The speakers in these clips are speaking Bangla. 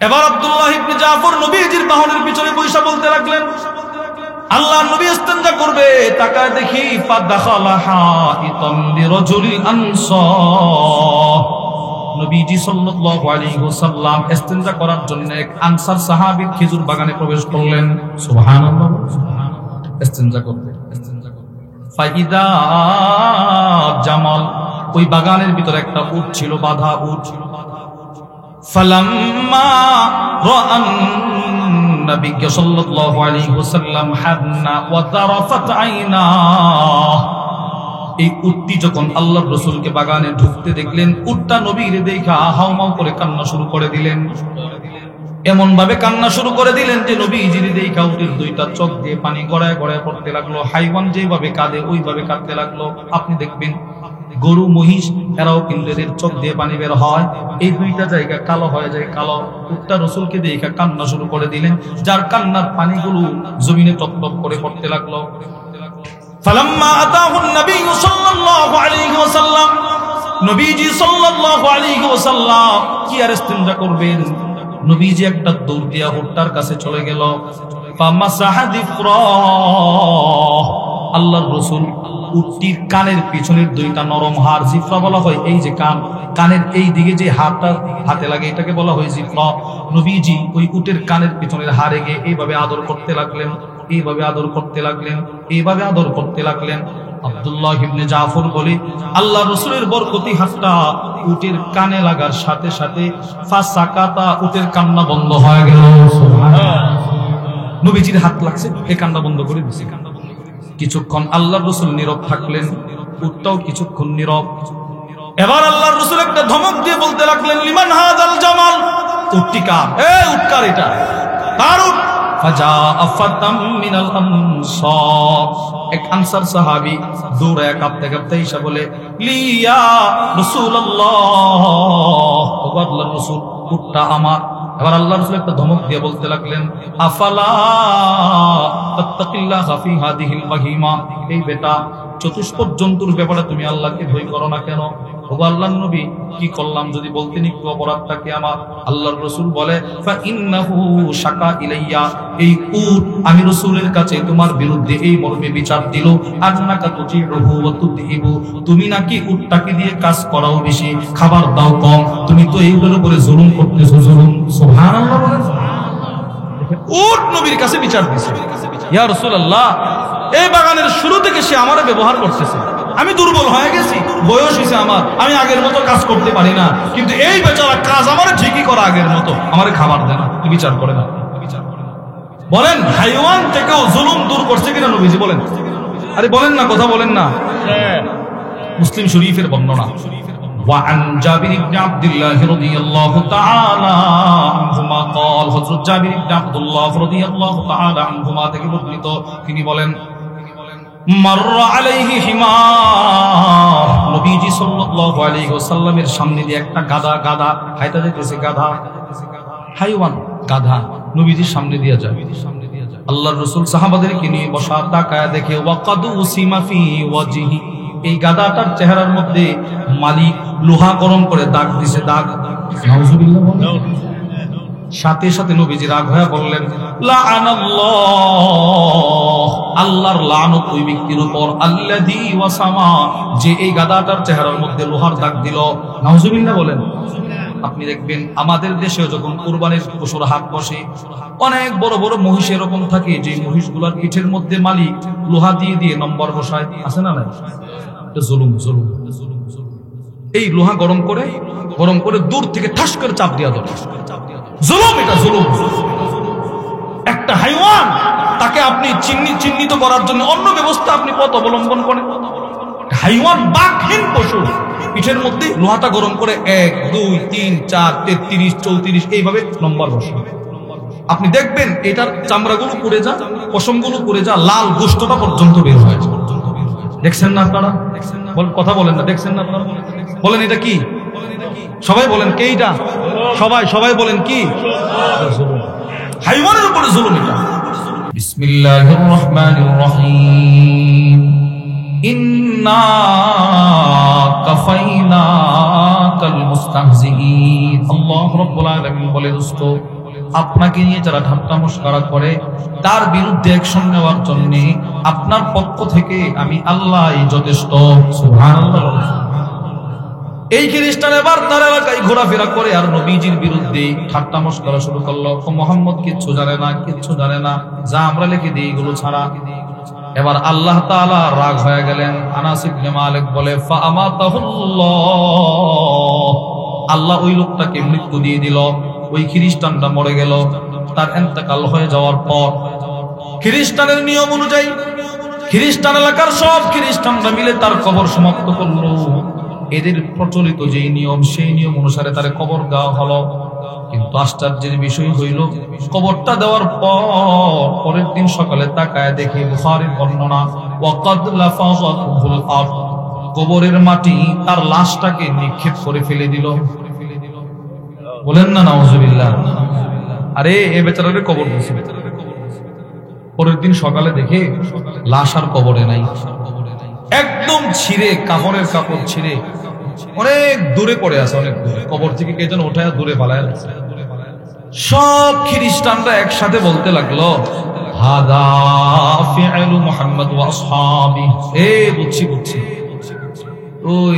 এবার আব্দুল্লাহ ইবনে জাফর নবীজির বাহনের পিছনে বসে বলতে লাগলেন, আল্লাহর নবী ইস্তেনজা করবে, তাকায় দেখি ফাদাখালা হাইতান লিরাজুলিল আনসার, নবীজি সাল্লাল্লাহু আলাইহি ওয়াসাল্লাম ইস্তেনজা করার জন্য এক আনসার সাহাবীর খেজুর বাগানে প্রবেশ করলেন। সুবহানাল্লাহ, ইস্তেনজা করবে। ফাইদা জামাল, ওই বাগানের ভিতরে একটা উট ছিল, বাঁধা উট। ফালাম্মা রাআন নবী সাল্লাল্লাহু আলাইহি ওয়াসাল্লাম হান্না ওয়া তারাফাত আইনা, এই উটটি যখন আল্লাহর রাসূলকে বাগানে ঢুকতে দেখলেন, উটটা নবীর দেখা হাউমাউ করে কান্না শুরু করে দিলেন। এমন ভাবে কান্না শুরু করে দিলেন যে নবীজির দেখা উটের দুইটা চোখ দিয়ে পানি গড়ায় গড়ায় পড়তে লাগলো। হাইওয়ান যেভাবে কাঁদে ওইভাবে কাঁদতে লাগলো। আপনি দেখবেন গরু মহিষ এরাও কিন্তু এদের চোখ দিয়ে পানি বের হয়, এই দুইটা জায়গা কালো হয়ে যায়, কালো। উটটা রাসূলকে দেখা কান্না শুরু করে দিলেন, যার কান্নার পানিগুলো জমিনে টপ টপ করে পড়তে লাগলো। ফালাম্মা আতাহুন নবী সাল্লাল্লাহু আলাইহি ওয়াসাল্লাম, নবীজি সাল্লাল্লাহু আলাইহি ওয়াসাল্লাম কি আর ইস্তেনজা করবেন, নবীজি একটা দৌড় দিয়া উটটার কাছে চলে গেল। ফামাসাহা যিফরা, আল্লাহর রাসূল উটটির কানের পিছনের দুইটা নরম হাড়, জিফরা বলা হয় এই যে কান, কানের এই দিকে যে হাড়টা হাতে লাগে এটাকে বলা হয় জিফরা। নবীজি ওই উটের কানের পিছনের হাড়ে গিয়ে এইভাবে আদর করতে লাগলেন, এইভাবে আদর করতে লাগলেন, এইভাবে আদর করতে লাগলেন। আব্দুল্লাহ ইবনে জাফর বলে, আল্লাহ রাসূলের বরকতি হাতটা উটের কানে লাগার সাথে সাথে ফাসাকাতা, উটের কান্না বন্ধ হয়ে গেল। সুবহানাল্লাহ, নবীজির হাত লাগছে, এই কান্না বন্ধ করে দিয়েছে। কিছুক্ষণ আল্লাহর রাসূল নীরব থাকলেন, উটটাও কিছুক্ষণ নীরব। এবার আল্লাহর রাসূল একটা ধমক দিয়ে বলতে লাগলেন, লিমান হাযাল জামাল, উটটি কার? এই উট কার? এটা কার উট? ফাজাআ ফাতাম মিনাল আনসার, এক আনসার সাহাবী দৌড়ায় কাঁপতে কাঁপতে এসে বলে, লিয়া রাসূলুল্লাহ, ও আল্লাহর রাসূল, উটটা আমার। এবার আল্লাহর রাসূল একটা ধমক দিয়ে বলতে লাগলেন, আফালা তাত্তাকিল্লাহ ফি হাদিহিল বাহিমা, এই বেটা চতুষ্পদ জন্তুর ব্যাপারে তুমি আল্লাহকে ভয় করো না কেন? ও আল্লাহর নবী, কি করলাম যদি বলতেন একটু, অপরাধটাকে আমার? আল্লাহর রাসূল বলে, ফা ইন্নাহু শাকা ইলাইয়া, এই উট আমি রাসূলের কাছে তোমার বিরুদ্ধে এই মর্মে বিচার দিল, আন্নাকা তুতিহু ওয়া তুতিবু, তুমি নাকি উটটাকে দিয়ে কাজ করাও বেশি, খাবার দাও কম, তুমি তো এইগুলোর উপরে জুলুম করতেছো, জুলুম। সুবহানাল্লাহ বলেন। উট নবীর কাছে বিচার দিছে, ইয়া রাসূলুল্লাহ, এই বাগানের শুরু থেকে সে আমারে ব্যবহার করতেছে, আমি দুর্বল হয়ে গেছি, বয়স হয়েছে আমার, আমি আগের মতো কাজ করতে পারি না, কিন্তু এই বেচারা কাজ আমার ঠিকই করা আগের মতো, আমারে খাবার দেয় না, বিচার করে না। বলেন হাইওয়ান থেকেও জুলুম দূর করছে কিনা নবীজি? বলেন, আরে বলেন না, কথা বলেন না। মুসলিম শরীফের বর্ণনা, وعن جابر بن عبد الله رضي الله تعالى عنهما قال, হযরত জাবির ইবনে আব্দুল্লাহ রাদিয়াল্লাহু তাআলা আনহুমা থেকে বর্ণিত, তিনি বলেন, মাররা আলাইহি হিমার, নবীজি সাল্লাল্লাহু আলাইহি ওয়াসাল্লামের সামনে দিয়ে একটা গাধা হাইটা যাইতেছে, গাধা হাইওয়ান, গাধা নবীজির সামনে দিয়ে যায়। আল্লাহর রাসূল সাহাবাদেরকে নিয়ে বসা, তাকায় দেখে, ওয়াকাদ উসিমা ফি ওয়াজহি, এই গাধাটার চেহারার মধ্যে মালিক লোহা গরম করে দাগ দিছে, দাগ। নাউজুবিল্লাহ। সাথে সাথে নবীজি রাগ হয়ে বললেন, লাআনাল্লাহ, আল্লাহর লানত ওই ব্যক্তির উপর, আল্লাযী ওয়াসামা, যে এই গাধাটার চেহারার মধ্যে লোহার দাগ দিল। নাউজুবিল্লাহ বলেন। আপনি দেখবেন আমাদের দেশে যখন কুরবানির পশুর হাট বসে, অনেক বড় বড় মহিষ এরকম থাকে যে মহিষগুলোর পিঠের মধ্যে মালিক লোহা দিয়ে দিয়ে নম্বর বসায়, আছে না? নাই? এটা জুলুম, জুলুম। এই লোহা গরম করে দূর থেকে ঠাস করে চাপ দিয়া ধরে, জুলুম, এটা জুলুম। একটা হাইওয়ান, তাকে আপনি চিহ্নিত করার জন্য অন্য ব্যবস্থা আপনি পথ অবলম্বন করেন। হাইওয়ান বাকহীন পশু, পিঠের মধ্যে লোহাটা গরম করে 1, 2, 3, 4, 33, 34 এইভাবে নম্বর বসে। আপনি দেখবেন এটার চামড়াগুলো পুড়ে যা, পশমগুলো পুড়ে যা, লাল গোশতটা পর্যন্ত বের হয়। দেখছেন না আপনারা? কথা বলেন না, দেখছেন না আপনারা? বলেন এটা কি? সবাই বলেন কে এটা? সবাই বলেন কি? হাইওয়ানের উপরে জুলুম এটা। বিসমিল্লাহির রহমানির রহিম। ইন্না কাফাইনাকাল মুস্তাহজিঈন। আল্লাহ রাব্বুল আলামিন বলে, দোস্ত আপনাকে নিয়ে যারা ঠাট্টা মশকরা করে তার বিরুদ্ধে অ্যাকশন নেওয়ার জন্য আপনার পক্ষ থেকে আমি আল্লাহই যথেষ্ট। সুবহানাল্লাহ। এই খ্রিস্টান এবার তার এলাকায় ঘোরাফেরা করে আর নবীজির বিরুদ্ধে ঠাট্টা মশকরা শুরু করলো। মুহাম্মদ কিচ্ছু জানে না, কিচ্ছু জানে না, যা আমরা লিখে দিই এগুলো ছাড়া। এবার আল্লাহ তাআলা রাগ হয়ে গেলেন। আনাস ইবনে মালিক বলে, ফাআমাতাহুল্লাহ, আল্লাহ ওই লোকটাকে মৃত্যু দিয়ে দিল। ওই খ্রিস্টানটা মরে গেল। তার ইন্তেকাল হয়ে যাওয়ার পর খ্রিস্টানের নিয়ম অনুযায়ী খ্রিস্টান এলাকার সব খ্রিস্টানরা মিলে তার কবর সমাপ্ত করলো। এদের প্রচলিত যেই নিয়ম, সেই নিয়ম অনুসারে তার কবর দেওয়া হলো। কিন্তু আশ্চর্যের বিষয় হইল, কবরটা দেওয়ার পরের দিন সকালে তাকায় দেখে, বুখারীর বর্ণনা, ওয়াকাদ লাফাযাতুল আরদ, কবরের মাটি তার লাশটাকে নিক্ষেপ করে ফেলে দিল। বলেন না নাউজুবিল্লাহ। আরে এ বেচারারে কবর দিয়েছে। পরের দিন সকালে দেখে লাশ আর কবরে নাই, একদম ছিঁড়ে, কাপড়ের কাপড় ছিঁড়ে অনেক দূরে পড়ে আছে, অনেক দূরে। কবর থেকে কে যেন উঠায় দূরে পালায় আছে। সব খ্রিস্টানরা একসাথে বলতে লাগলো, হাদা ফিআলু মুহাম্মদ ওয়া আসহাবিহি। বুঝছি বুঝছি, ওই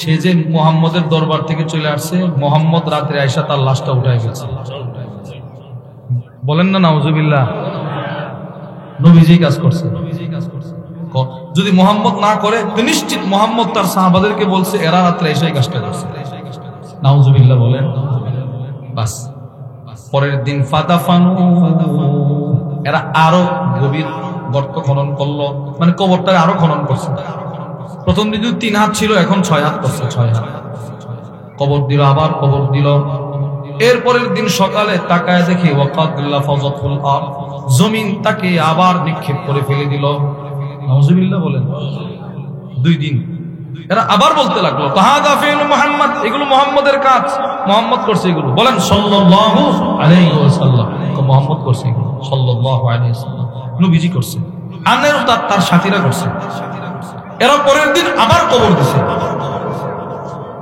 সে যে মুহাম্মদের দরবার থেকে চলে আসছে, মুহাম্মদ রাতে আয়েশা তার লাশটা উঠায় গেছে। বলেন না নাউজুবিল্লাহ। নবীজি কাজ করছে। যদি মুহাম্মদ না করে তো নিশ্চিত মুহাম্মদ তার সাহাবাদেরকে বলছে এরা রাতে এসেই কাজটা করছে। নাউজুবিল্লাহ বলেন। বাস পরের দিন ফাদাফানু, এরা আরো গভীর গর্ত খনন করলো, মানে কবরটা আরো খনন করছে। প্রথম দিন 3 হাত ছিল, এখন 6 হাত করছে। 6 হাত কবর দিল, আবার কবর দিল। এরপরের দিন সকালে তাকায় দেখে ওয়াকাদ লাফাযাতুল আরদ, জমিন তাকে আবার নিক্ষেপ করে ফেলে দিল। নাউজুবিল্লাহ বলেন। 2 দিন এরা আবার বলতে লাগলো, হাদা ফিআলু মুহাম্মদ, এগুলো মুহাম্মদের কাজ, মুহাম্মদ করছে এগুলো। বলেন সাল্লাল্লাহু আলাইহি ওয়াসাল্লাম। মুহাম্মদ করছে এগুলো, সাল্লাল্লাহু আলাইহি ওয়াসাল্লাম, নবীজি করছে, আনেও তার সাথীরা করছে। এরা পরের দিন আবার কবর দিছে,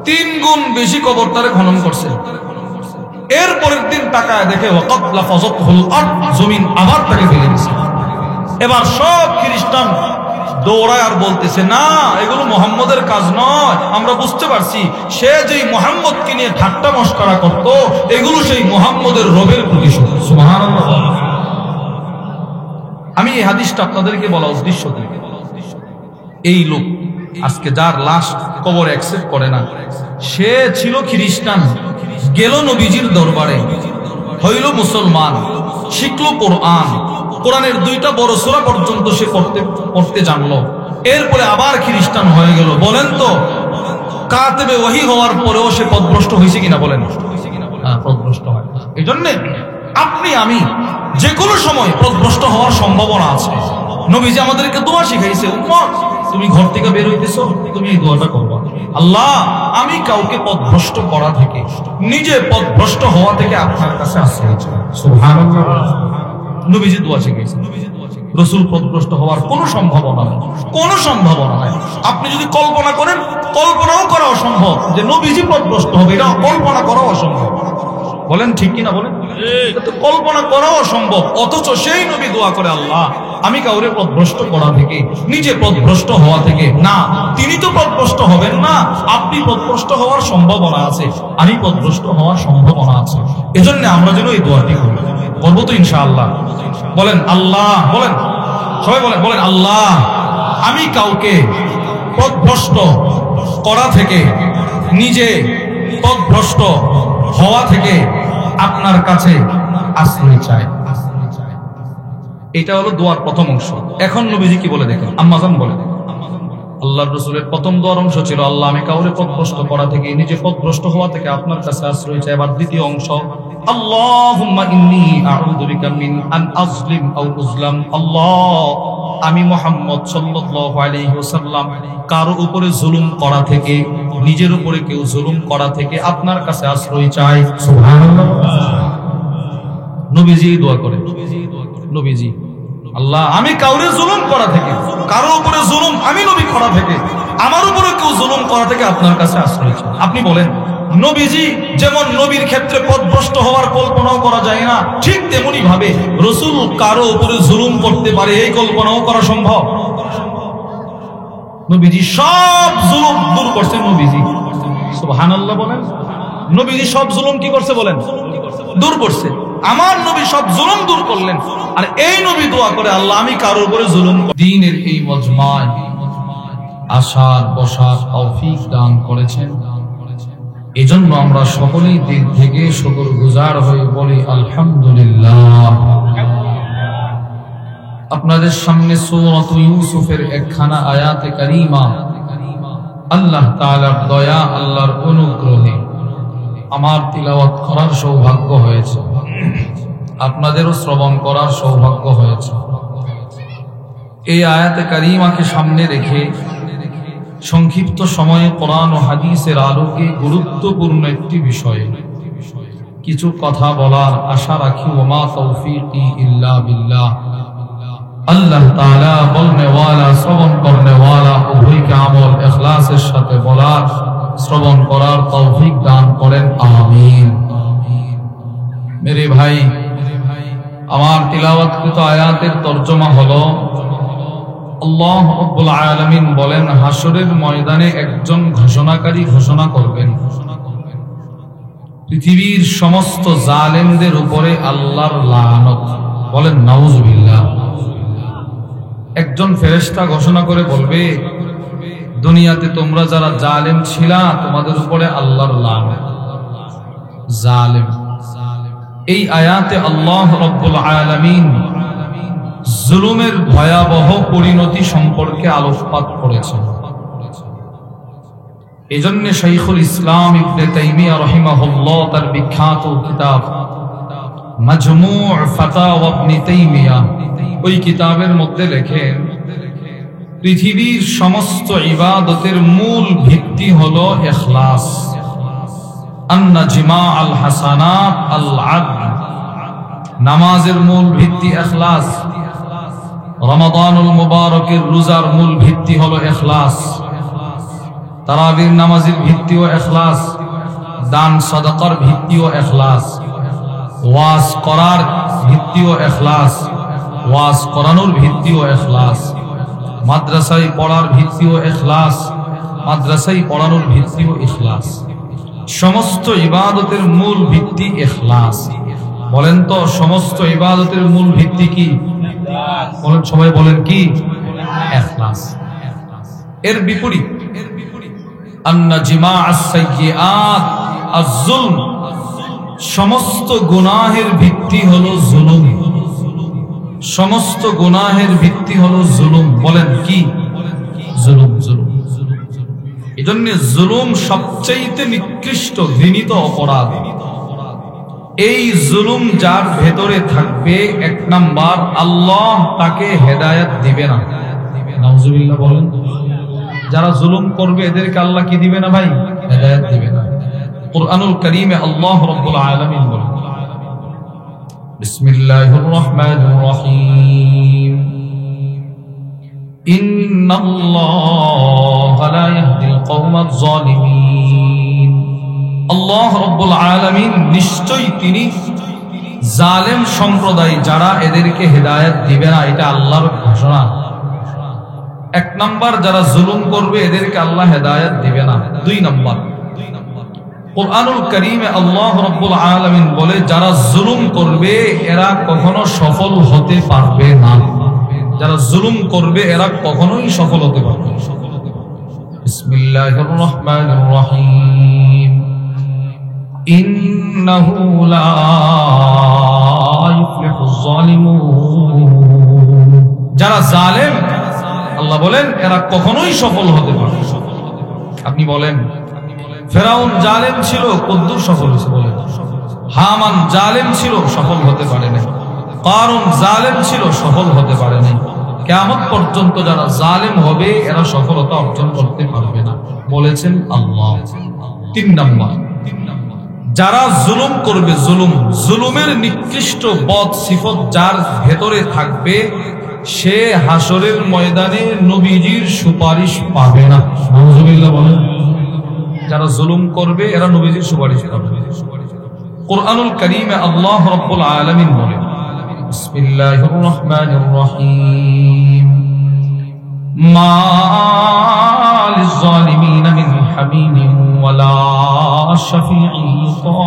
3 গুণ বেশি কবর তারে খনন করছে। এর পরের দিন তাকায় দেখে ওয়াকাদ লাফাযাতুল আরদ, জমিন আবার তাকে ফেলে দিয়েছে। এবার সব খ্রিস্টান দৌড়ায় আর বলতেছে, না এগুলো মুহাম্মদের কাজ নয়, আমরা বুঝতে পারছি সে যেই মুহাম্মদকে নিয়ে ঠাট্টা মশকরা করত, এগুলো সেই মুহাম্মদের রবের প্রতিশোধ। সুবহানাল্লাহ। আমি এই হাদিসটা আপনাদেরকে বলা উদ্দেশ্য কি, এই লোক আজকে যার লাশ কবর অ্যাকসেপ্ট করে না, সে ছিল খ্রিস্টান, গেল নবীজির দরবারে, হইল মুসলমান, শিখলো কোরআন, কোরআনের 2টা বড় সূরা পর্যন্ত সে পড়তে জানলো। এরপরে আবার খ্রিস্টান হয়ে গেল। বলেন তো, কাতেবে ওহী হওয়ার পরেও সে পথভ্রষ্ট হয়েছে কিনা? বলেন পথভ্রষ্ট হয়। এই জন্য আপনি আমি যে কোনো সময় পথভ্রষ্ট হওয়ার সম্ভাবনা আছে। নবীজি আমাদেরকে দোয়া শিখাইছে, উম্মত তুমি ঘর থেকে বের হইতেছো, তুমি এই দোয়াটা করবা, আল্লাহ আমি কাউকে পথভ্রষ্ট করা থেকে, নিজে পথভ্রষ্ট হওয়া থেকে আপনার কাছে আশ্রয় চাই। সুবহানাল্লাহ। নবীজি দোয়া শিখাইছে। রাসূল পথভ্রষ্ট হওয়ার কোনো সম্ভাবনা নেই, কোনো সম্ভাবনা নাই। আপনি যদি কল্পনা করেন, কল্পনাও করা অসম্ভব যে নবীজি পথভ্রষ্ট হবে, এটা কল্পনা করা অসম্ভব। বলেন ঠিক কিনা? বলেন। এটা তো কল্পনা করাও অসম্ভব, অথচ সেই নবী দোয়া করে, আল্লাহ আমি কাউরে পথভ্রষ্ট করা থেকে, নিজে পথভ্রষ্ট হওয়া থেকে। না, তিনি তো পথভ্রষ্ট হবেন না, আপনি পথভ্রষ্ট হওয়ার সম্ভাবনা আছে, আমি পথভ্রষ্ট হওয়ার সম্ভাবনা আছে। এজন্য আমরা যেন এই দোয়াটি করি, করবো তো ইনশাআল্লাহ। বলেন আল্লাহ, বলেন সবাই বলেন, বলেন আল্লাহ আমি কাউকে পথভ্রষ্ট করা থেকে, নিজে পথভ্রষ্ট হওয়া থেকে আপনার কাছে আশ্রয় চাই। এটা হলো দোয়ার প্রথম অংশ। এখন নবীজি কি বলে দেখেন, আম্মাজান বলে, আল্লাহর রাসূলের প্রথম দোয়ার অংশ ছিল, আল্লাহ আমি কাউরে পথভ্রষ্ট করা থেকে, নিজে পথভ্রষ্ট হওয়া থেকে আপনার কাছে আশ্রয় চাই। এবার দ্বিতীয় অংশ, আল্লাহুম্মা ইন্নী আউযু বিকা মিন আন আযলিম আও উযলাম। আল্লাহ আমি মুহাম্মদ সাল্লাল্লাহু আলাইহি ওয়াসাল্লাম কারো উপরে জুলুম করা থেকে, নিজের উপরে কেউ জুলুম করা থেকে আপনার কাছে আশ্রয় চাই। সুবহানাল্লাহ। নবীজি দোয়া করে, নবীজি আল্লাহ আমি কাউরে জুলুম করা থেকে, কারো উপরে জুলুম, আমি নবী করা থেকে, আমার উপরে কেউ জুলুম করা থেকে আপনার কাছে আশ্রয় চাই। আপনি বলেন, নবীজি যেমন নবীর ক্ষেত্রে পথভ্রষ্ট হওয়ার কল্পনাও করা যায় না, ঠিক তেমনি ভাবে রাসূল কারো উপরে জুলুম করতে পারে এই কল্পনাও করা সম্ভব? নবীজি সব জুলুম দূর করছেন। নবীজি সুবহানাল্লাহ বলেন, নবীজি সব জুলুম কি করছে বলেন? দূর করছে। আমার নবী সব জুলুম দূর করলেন, আর এই নবী দোয়া করে, আল্লাহ আমি কারোর উপরে জুলুম। দ্বীনের এই মজমায় আসার বসার তৌফিক দান করেছেন, এজন্য আমরা সকলেই দিক থেকে শুকরগুজার হয়ে বলি আলহামদুলিল্লাহ। আপনাদের সামনে সূরাত ইউসুফের একখানা আয়াতে কারীমা আল্লাহ তাআলার দয়া, আল্লাহর অনুগ্রহে আমার তিলাওয়াত করার সৌভাগ্য হয়েছে, আপনাদেরও শ্রবণ করার সৌভাগ্য হয়েছে। এই আয়াতে কারীমাকে সামনে রেখে সংক্ষিপ্ত সময়ে কোরআন ও হাদিসের আলোকে গুরুত্বপূর্ণ একটি বিষয়ে কিছু কথা বলার আশা রাখি। ওমা তৌফিকি ইল্লা বিল্লাহ। আল্লাহ তাআলা বলনে ওয়ালা, শ্রবণ করনে ওয়ালা উভয়কে আমল ইখলাসের সাথে বলার, শ্রবণ করার তৌফিক দান করেন, আমিন। মেরে ভাই, আমার তিলাওয়াতকৃত আয়াতের তরজমা হলো, আল্লাহ রাব্বুল আলামিন বলেন, হাসরের ময়দানে একজন ঘোষণাকারী ঘোষণা করবেন, পৃথিবীর সমস্ত জালেমদের উপরে আল্লাহর লানত। বলেন নাউজুবিল্লাহ। একজন ফেরেশতা ঘোষণা করে বলবে, দুনিয়াতে তোমরা যারা জালেম ছিলা, তোমাদের উপরে আল্লাহর লানত। জালেম, এই আয়াতে আল্লাহ রাব্বুল আলামিন জুলুমের ভয়াবহ পরিণতি সম্পর্কে আলোকপাত করেছেন। এজন্য শাইখুল ইসলাম ইবনে তাইমিয়া রাহিমাহুল্লাহ তার বিখ্যাত কিতাব মাজমু' ফাতাওয়া ইবনে তাইমিয়া, ওই কিতাবের মধ্যে লেখেন, পৃথিবীর সমস্ত ইবাদতের মূল ভিত্তি হলো ইখলাস। আন্না জিমা আল হাসানাত আল আদল, নামাজের মূল ভিত্তি ইখলাস। রমাদানুল মুবারকের রোজার মূল ভিত্তি হলো ইখলাস। তারাবির নামাজের ভিত্তিও ইখলাস। দান সাদাকার ভিত্তিও ইখলাস। ওয়াজ করার ভিত্তিও ইখলাস। ওয়াজ করানোর ভিত্তিও ইখলাস। মাদ্রাসায় পড়ার ভিত্তিও ইখলাস। মাদ্রাসায় পড়ানোর ভিত্তিও ইখলাস। সমস্ত ইবাদতের মূল ভিত্তি ইখলাস। বলেন তো, সমস্ত ইবাদতের মূল ভিত্তি কি? বলেন, সবাই বলেন কি? ইখলাস। এর বিপরীত, আন্না জিমাআস সাইয়্যাত আয-যুলম, সমস্ত গুনাহের ভিত্তি হলো জুলুম। সমস্ত গুনাহের ভিত্তি হলো জুলুম। বলেন কি? জুলুম। জুলুম। এজন্য জুলুম সবচেয়ে নিকৃষ্ট ঘৃণিত অপরাধ। এই জুলুম যার ভেতরে থাকবে, এক নাম্বার, আল্লাহ তাকে হেদায়েত দিবে না। নাউজুবিল্লাহ বলেন। যারা জুলুম করবে এদেরকে আল্লাহ কি দিবে না ভাই? হেদায়েত দিবে না। কুরআনুল কারীমে আল্লাহ রাব্বুল আলামিন বলেন, বিসমিল্লাহির রহমানির রহিম, ইন্নাল্লাহা লা ইয়াহদিল কওমাজ যালিমিন। আল্লাহ রাব্বুল আলামিন নিশ্চয়ই তিনি জালেম সম্প্রদায় যারা, এদেরকে হেদায়েত দিবে না, এটা আল্লাহর ঘোষণা। এক নাম্বার, যারা জুলুম করবে এদেরকে আল্লাহ হেদায়েত দিবে না। দুই নাম্বার, কুরআনুল কারীমে আল্লাহ রাব্বুল আলামিন বলে, যারা জুলুম করবে এরা কখনো সফল হতে পারবে না। যারা জুলুম করবে এরা কখনোই সফল হতে পারবে না। বিসমিল্লাহির রহমানির রহিম, ইন্নাহু লা ইফলিহুজ যালিমুন। যারা জালেম, আল্লাহ বলেন, এরা কখনোই সফল হতে পারে না। আপনি বলেন, ফেরাউন জালেম ছিল, কদ্দুর সফল হয়েছে? বলেন। হামান জালেম ছিল, সফল হতে পারে না। কারুন জালেম ছিল, সফল হতে পারে না। কিয়ামত পর্যন্ত যারা জালেম হবে এরা সফলতা অর্জন করতে পারবে না, বলেছেন আল্লাহ। তিন নাম্বার, যারা জুলুম করবে, জুলুমের নিকৃষ্ট বদ সিফত যার ভেতরে থাকবে, সে হাসরের ময়দানে নবীজির সুপারিশ পাবে না। নাউজুবিল্লাহ বলেন। যারা জুলুম করবে এরা নবীজির সুপারিশ পাবে না। কুরআনুল কারীমে আল্লাহ রাব্বুল আলামিন বলেন, বিসমিল্লাহির রহমানির রহিম, মা লিয-যালিমিন মিন হামিমিন ওয়ালা শাফিঈন ইউতাহ।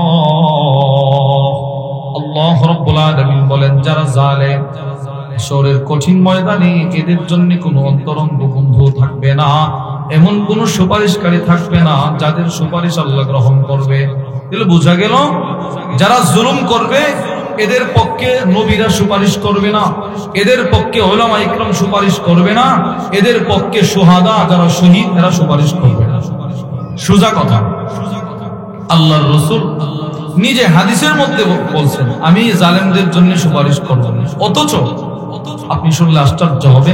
আল্লাহ রাব্বুল আলামিন বলেন, যারা জালেম হাসরের কঠিন ময়দানে এদের জন্য কোনো অন্তরঙ্গ বন্ধু থাকবে না, এমন কোন সুপারিশকারী থাকবে না যাদের সুপারিশ আল্লাহ গ্রহণ করবে। তাহলে বোঝা গেল যারা জুলুম করবে এদের পক্ষে নবীরা সুপারিশ করবে না, এদের পক্ষে উলামা ইকরাম সুপারিশ করবে না, এদের পক্ষে শুহাদা যারা শহীদ এরা সুপারিশ করবে না। সোজা কথা। আল্লাহর রাসূল নিজে হাদিসের মধ্যে বলছেন, আমি জালেমদের জন্য সুপারিশ করব না। অথচ আপনি শুনলে আশ্চর্য হবে,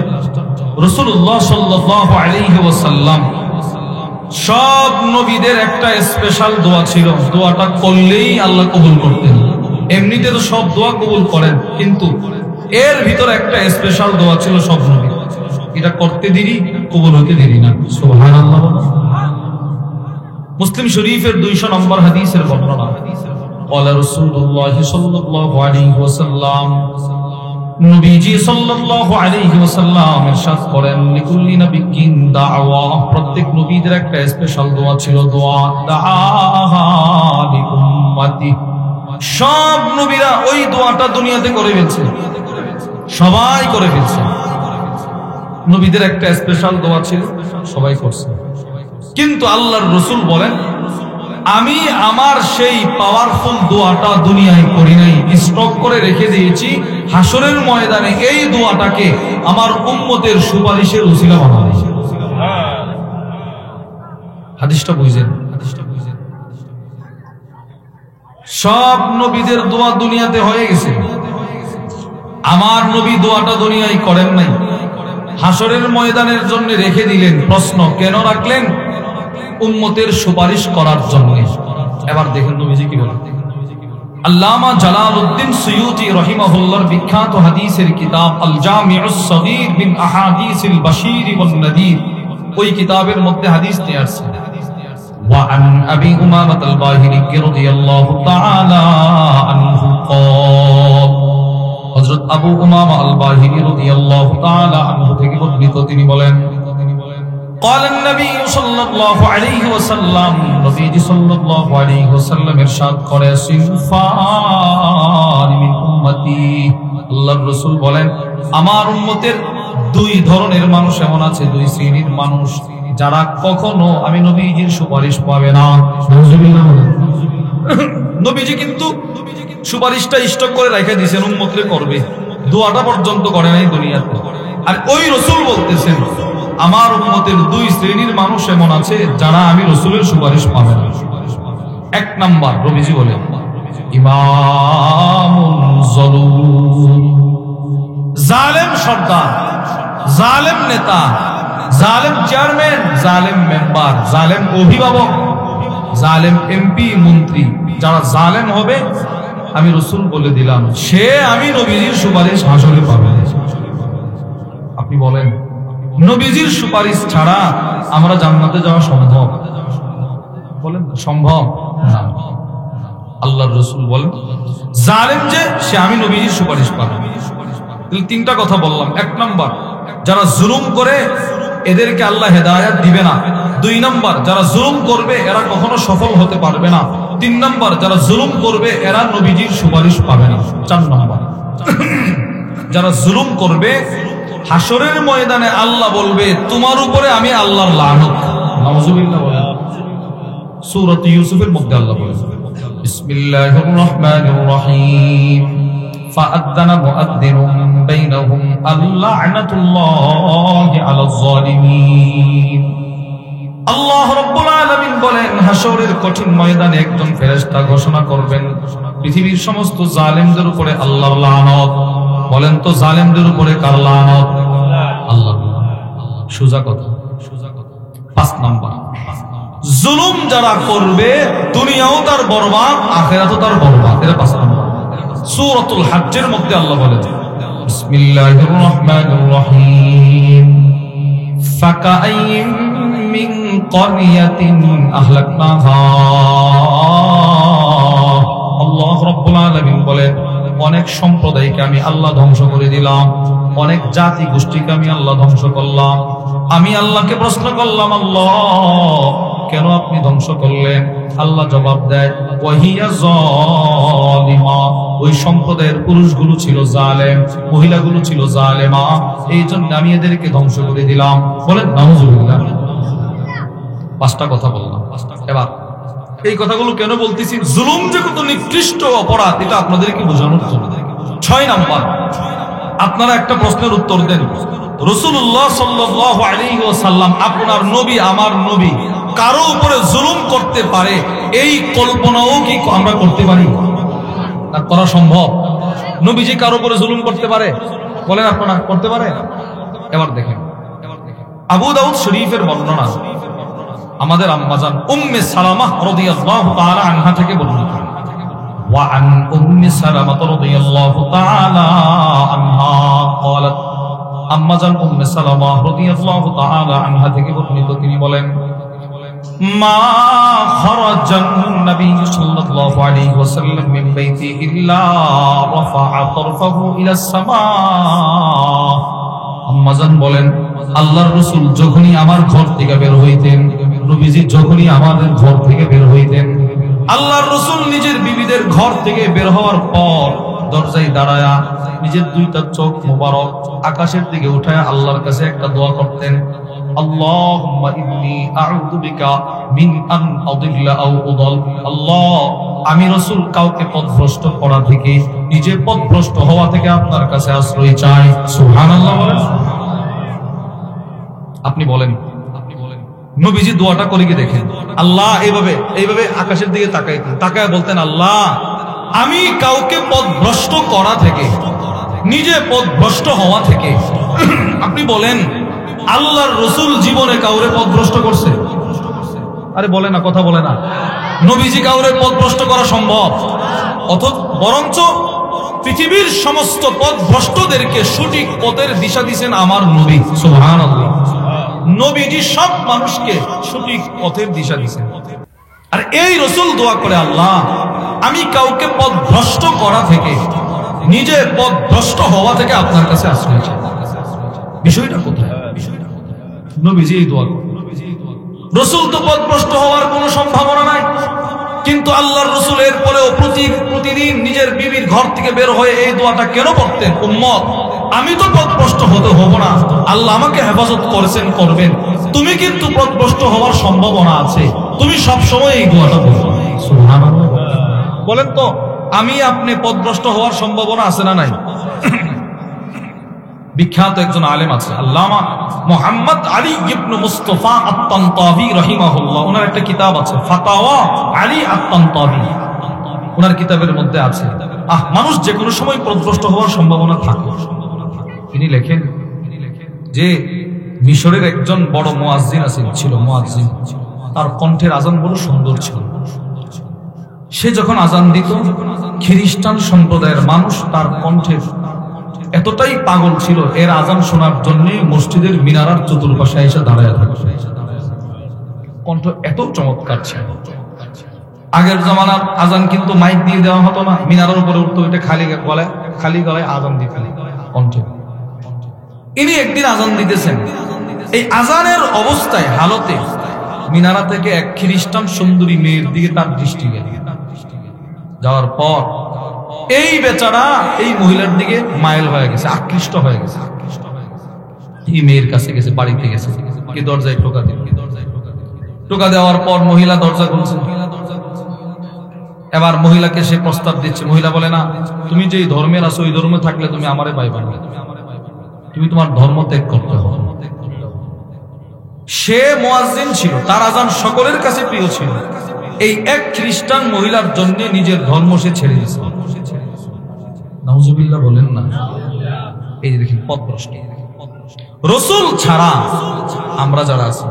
রাসূলুল্লাহ সাল্লাল্লাহু আলাইহি ওয়াসাল্লাম সব নবীদের একটা স্পেশাল দোয়া ছিল, দোয়াটা করলেই আল্লাহ কবুল করতেন। এমনিতে তো সব দোয়া কবুল করেন, কিন্তু এর ভিতরে একটা স্পেশাল দোয়া ছিল সব নবী, এটা করতে দেরি কবুল হতে দেরি না। সুবহানাল্লাহ। মুসলিম শরীফের 200 নম্বর হাদিসের বর্ণনা, ক্বালা রাসূলুল্লাহ সাল্লাল্লাহু আলাইহি ওয়াসাল্লাম, নবীজি সাল্লাল্লাহু আলাইহি ওয়াসাল্লাম ইরশাদ করেন, লিকুল্লি নাবিয়্যিন দাওয়া, প্রত্যেক নবীদের একটা স্পেশাল দোয়া ছিল, দোয়া দাআহা লিউম্মতি। সব নবীরা ওই দোয়াটা দুনিয়াতে করে ফেলছে, সবাই করে ফেলছে। নবীদের একটা স্পেশাল দোয়া ছিল, সবাই করছে। কিন্তু আল্লাহর রাসূল বলেন, আমি আমার সেই পাওয়ারফুল দোয়াটা দুনিয়ায় করি নাই, স্টক করে রেখে দিয়েছি, হাসরের ময়দানে এই দোয়াটাকে আমার উম্মতের সুপারিশের উসিলা বানাবো। হাদিসটা বুঝেন? সব নবীদের দোয়া দুনিয়াতে হয়ে গেছে, আমার নবী দোয়াটা দুনিয়ায় করেন নাই, হাসরের ময়দানের জন্য রেখে দিলেন। প্রশ্ন, কেন রাখলেন? উম্মতের সুপারিশ করার জন্য। এবার দেখেন নবীজি কি বলেন। আল্লামা জালালউদ্দিন সুয়ুতি রাহিমাহুল্লাহর বিখ্যাত হাদিসের কিতাব আল জামিউস সগীর মিন আহাদিসিল বাশীর ওয়ান নাযীর, ওই কিতাবের মধ্যে হাদিস নিয়ে আসছে, ওয়া আন আবি উমামাহ আল বাহিরি রাদিয়াল্লাহু তাআলা আনহু ক্বাল, হযরত আবু উমামা আল বাহিরি রাদিয়াল্লাহু তাআলা আনহু থেকে বর্ণিত, তিনি বলেন, قال النبي صلى الله عليه وسلم, নবীজি সাল্লাল্লাহু আলাইহি ওয়াসাল্লাম ইরশাদ করে, সিনফান মিন উম্মতি, আল্লাহর রাসূল বলেন, আমার উম্মতের দুই ধরনের মানুষ এমন আছে, দুই শ্রেণীর মানুষ যারা কখনো আমি নবীজির সুপারিশ পাবে না। নাউজুবিল্লাহ বলেন। নবীজি কিন্তু সুপারিশটা স্টক করে রেখে দিয়েছেন, উম্মতরে করবে, দোয়াটা পর্যন্ত করে নাই দুনিয়াতে। আর ওই রাসূল বলতেছেন, আমার উম্মতের দুই শ্রেণীর মানুষ এমন আছে যারা আমি রাসূলের সুপারিশ পাবে না। এক নাম্বার, নবীজি বলেন, ইমামুন যালুম, জালেম সর্দার, জালেম নেতা, জালেম চেয়ারম্যান, জালেম মেম্বার, জালেম অভিভাবক, জালেম এমপি মন্ত্রী, যারা জালেম হবে আমি রাসূল বলে দিলাম, সে আমি নবীজির সুপারিশ হাসরে পাবে না। আপনি বলেন, নবীজির সুপারিশ ছাড়া আমরা জান্নাতে যাওয়া সম্ভব? বলেন সম্ভব না। আল্লাহর রাসূল বলেন, জালেম যে সে আমি নবীজির সুপারিশ পাবে। তাহলে তিনটা কথা বললাম। এক নাম্বার, যারা জুলুম করে এদেরকে আল্লাহ হেদায়েত দিবে না। দুই নাম্বার, যারা জুলুম করবে এরা কখনো সফল হতে পারবে না। তিন নাম্বার, যারা জুলুম করবে এরা নবীজির সুপারিশ পাবে না। চার নাম্বার, যারা জুলুম করবে হাসরের ময়দানে আল্লাহ বলবে, তোমার উপরে আমি আল্লাহর লানত। নাউজুবিল্লাহ বলেন। সূরা ইউসুফের মধ্যে আল্লাহ বলেন, বিসমিল্লাহির রহমানির রহিম, ফাআযানা মুআদ্দিনুম বাইনাহুম আল্লা'নাতুল্লাহি আলাল যালিমিন। আল্লাহ রাব্বুল আলামিন বলেন, হাসরের কঠিন ময়দানে একজন ফেরেশতা ঘোষণা করবেন, পৃথিবীর সমস্ত জালেমদের উপরে আল্লাহর লানত। বলেন তো জালেমদের উপরে কার লানত? আল্লাহ। সোজা কথা। 5 নাম্বার, জুলুম যারা করবে দুনিয়াও তার বরবাদ, আখিরাতও তার বরবাদ। এটা 5 নাম্বার। সূরাতুল হজ্জের মধ্যে আল্লাহ বলেন, বিসমিল্লাহির রহমানির রহিম ফাকাআইয়িন মিন ক্বরিয়াতিন আহলাকনাহা। আল্লাহ রাব্বুল আলামিন বলেন, অনেক সম্প্রদায়কে আমি আল্লাহ ধ্বংস করে দিলাম, অনেক জাতি গোষ্ঠীকে আমি আল্লাহ ধ্বংস করলাম। আমি আল্লাহকে প্রশ্ন করলাম, আল্লাহ কেন আপনি ধ্বংস করলেন? আল্লাহ জবাব দেয়, ওয়াহিয়া যালিমা, ওই সম্প্রদায়ের পুরুষগুলো ছিল জালেম, মহিলাগুলো ছিল জালেমা, এই জন্য আমি এদেরকে ধ্বংস করে দিলাম। বলেন নাউজুবিল্লাহ। পাঁচটা কথা বললাম। এবার এই কথাগুলো কেন বলতেছি? জুলুম যে কত নিকৃষ্ট অপরাধ এটা আপনাদেরকে বোঝানোর জন্য। 6 নাম্বার, আপনারা একটা প্রশ্নের উত্তর দেন। রাসূলুল্লাহ সাল্লাল্লাহু আলাইহি ওয়াসাল্লাম, আপনার নবী, আমার নবী কারো উপরে জুলুম করতে পারে, এই কল্পনাও কি আমরা করতে পারি? না করা সম্ভব? নবীজি কারো উপরে জুলুম করতে পারে? বলেন আপনারা, করতে পারে? এবার দেখেন, আবু দাউদ শরীফের বর্ণনা আমাদের আম্মাজান উম্মে সালামা রাদিয়াল্লাহু তাআলা আনহা থেকে বর্ণিত। ওয়া আন উম্মি সালামা রাদিয়াল্লাহু তাআলা আনহা قالت, আম্মাজান উম্মে সালামা রাদিয়াল্লাহু তাআলা আনহা থেকে বর্ণিত, তিনি বলেন, মা খারাজান নবী সাল্লাল্লাহু আলাইহি ওয়াসাল্লাম মিন বাইতি ইল্লা রাফা'a তারফাহু ইলা সামা। আম্মাজান বলেন, আল্লাহর রাসূল যখনই আমার ঘর থেকে বের হইতেন, নবীজি যখনই আমাদের ঘর থেকে বের হইতেন, আল্লাহর রাসূল নিজের বিবিদের ঘর থেকে বের হওয়ার পর দরজায় দাঁড়ায়া নিজের দুইটা চোখ মোবারক আকাশের দিকে উঠায়া আল্লাহর কাছে একটা দোয়া করতেন, আল্লাহুম্মা ইন্নী আউযু বিকা মিন আন আদিল্লা আও উদাল। আল্লাহ, আমি রাসূল কাউকে পথভ্রষ্ট করা থেকে, নিজে পথভ্রষ্ট হওয়া থেকে আপনার কাছে আশ্রয় চাই। সুবহানাল্লাহ বলেন। আপনি বলেন, নবীজি দোয়াটা করে কি দেখেন। আল্লাহ এইভাবে আকাশের দিকে তাকাইতেন, তাকায় বলতেন, আল্লাহ আমি কাউকে পথভ্রষ্ট করা থেকে, নিজে পথভ্রষ্ট হওয়া থেকে। আপনি বলেন, আল্লাহর রাসূল জীবনে কাউরে পথভ্রষ্ট করছে? আরে বলে না, কথা বলে না। নবীজি কাউরে পথভ্রষ্ট করা সম্ভব? বরঞ্চ পৃথিবীর সমস্ত পথভ্রষ্টদেরকে সঠিক পথের দিশা দিয়েছেন আমার নবী। সুবহানাল্লাহ। নবীজি সব মানুষকে সঠিক পথের দিশা দিয়েছেন। আর এই রাসূল দোয়া করে, আল্লাহ আমি কাউকে পথভ্রষ্ট করা থেকে, নিজে পথভ্রষ্ট হওয়া থেকে আপনার কাছে আশ্রয় চাই। বিষয়টা কোথায়? নবীজি এই দোয়া করেন। রাসূল তো পথভ্রষ্ট হওয়ার কোনো সম্ভাবনা নাই, কিন্তু আল্লাহর রাসূল এর পরেও প্রতিদিন নিজের বিবির ঘর থেকে বের হয়ে এই দোয়াটা কেন পড়তেন? উম্মত, আমি তো পথভ্রষ্ট হতে হব না, আল্লাহ আমাকে হেফাজত করেছেন, করবেন। তুমি কিন্তু পথভ্রষ্ট হওয়ার সম্ভাবনা আছে, তুমি সব সময় এই দোয়াটা বলবে। সুবহানাল্লাহ। বলেন তো, আমি আপনি পথভ্রষ্ট হওয়ার সম্ভাবনা আছে না নাই? বিখ্যাত একজন আলেম আছে, আল্লামা মুহাম্মদ আলী ইবনে মুস্তাফা আত-তানতাবি রাহিমাহুল্লাহ। ওনার একটা কিতাব আছে, ফাতাওয়া আলী আত-তানতাবি। ওনার কিতাবের মধ্যে আছে, মানুষ যে কোনো সময় পথভ্রষ্ট হওয়ার সম্ভাবনা থাকে। তিনি লেখেন যে মিশরের একজন বড় মুয়াজ্জিন ছিল, মুয়াজ্জিন। তার কণ্ঠের আজান বড় সুন্দর ছিল। সে যখন আজান দিত, খ্রিস্টান সম্প্রদায়ের মানুষ তার কণ্ঠের এতটাই পাগল ছিল, এর আজান শোনার জন্য মসজিদের মিনারার চতুর্পাশে এসে দাঁড়ায় থাকত। কণ্ঠ এত চমৎকার ছিল। আগের জামানার আজান কিন্তু মাইক দিয়ে দেওয়া হতো না, মিনারের উপরে উঠতো, এটা খালি গলায় আজান দিত কণ্ঠে। ইনি একদিন আজান দিতেছেন, এই আজানের অবস্থায় হালতে মিনারা থেকে এক খ্রিস্টান সুন্দরী মেয়ের দিকে তার দৃষ্টি গেল। যাওয়ার পর এই বেচারা এই মহিলার দিকে মাইল হয়ে গেছে, আকৃষ্ট হয়ে গেছে। এই মেয়ের কাছে গেছে, বাড়িতে গেছে, কি দরজায় টোকা দিল। টোকা দেওয়ার পর মহিলা দরজা খুলছে। এবার মহিলাকে সে প্রস্তাব দিচ্ছে। মহিলা বলে, না, তুমি যে ধর্মের আছো ওই ধর্মে থাকলে তুমি আমারে পাইবা না, তুমি তোমার ধর্ম ত্যাগ করতে হবে। সে মুয়াজ্জিন ছিল, তার আজান সকলের কাছে প্রিয় ছিল। এই এক খ্রিস্টান মহিলার জন্য নিজের ধর্ম সে ছেড়ে দিয়েছে। নাউজুবিল্লাহ বলেন না। এই যে দেখেন পথভ্রষ্ট। রাসূল ছাড়া আমরা যারা আছি,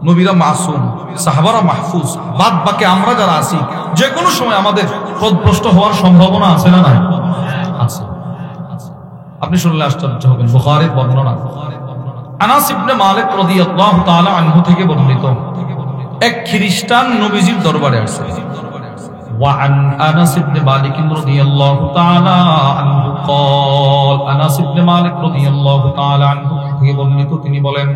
নবীরা মাসুম, সাহাবারা মাহফুজ, বাদ বাকি আমরা যারা আছি যে কোনো সময় আমাদের পথভ্রষ্ট হওয়ার সম্ভাবনা আছে না নাই? আছে। আপনি শুনলে আশ্চর্য হবেন, বুখারীর বর্ণনা। আনাস ইবনে মালিক রাদিয়াল্লাহু তাআলা আনহু থেকে বর্ণিত, এক খ্রিস্টান নবীজির দরবারে আসে। ওয়া আন আনাস ইবনে মালিক রাদিয়াল্লাহু তাআলা আনহু قال আনাস ইবনে মালিক রাদিয়াল্লাহু তাআলা আনহু থেকে বর্ণিত, তিনি বলেন,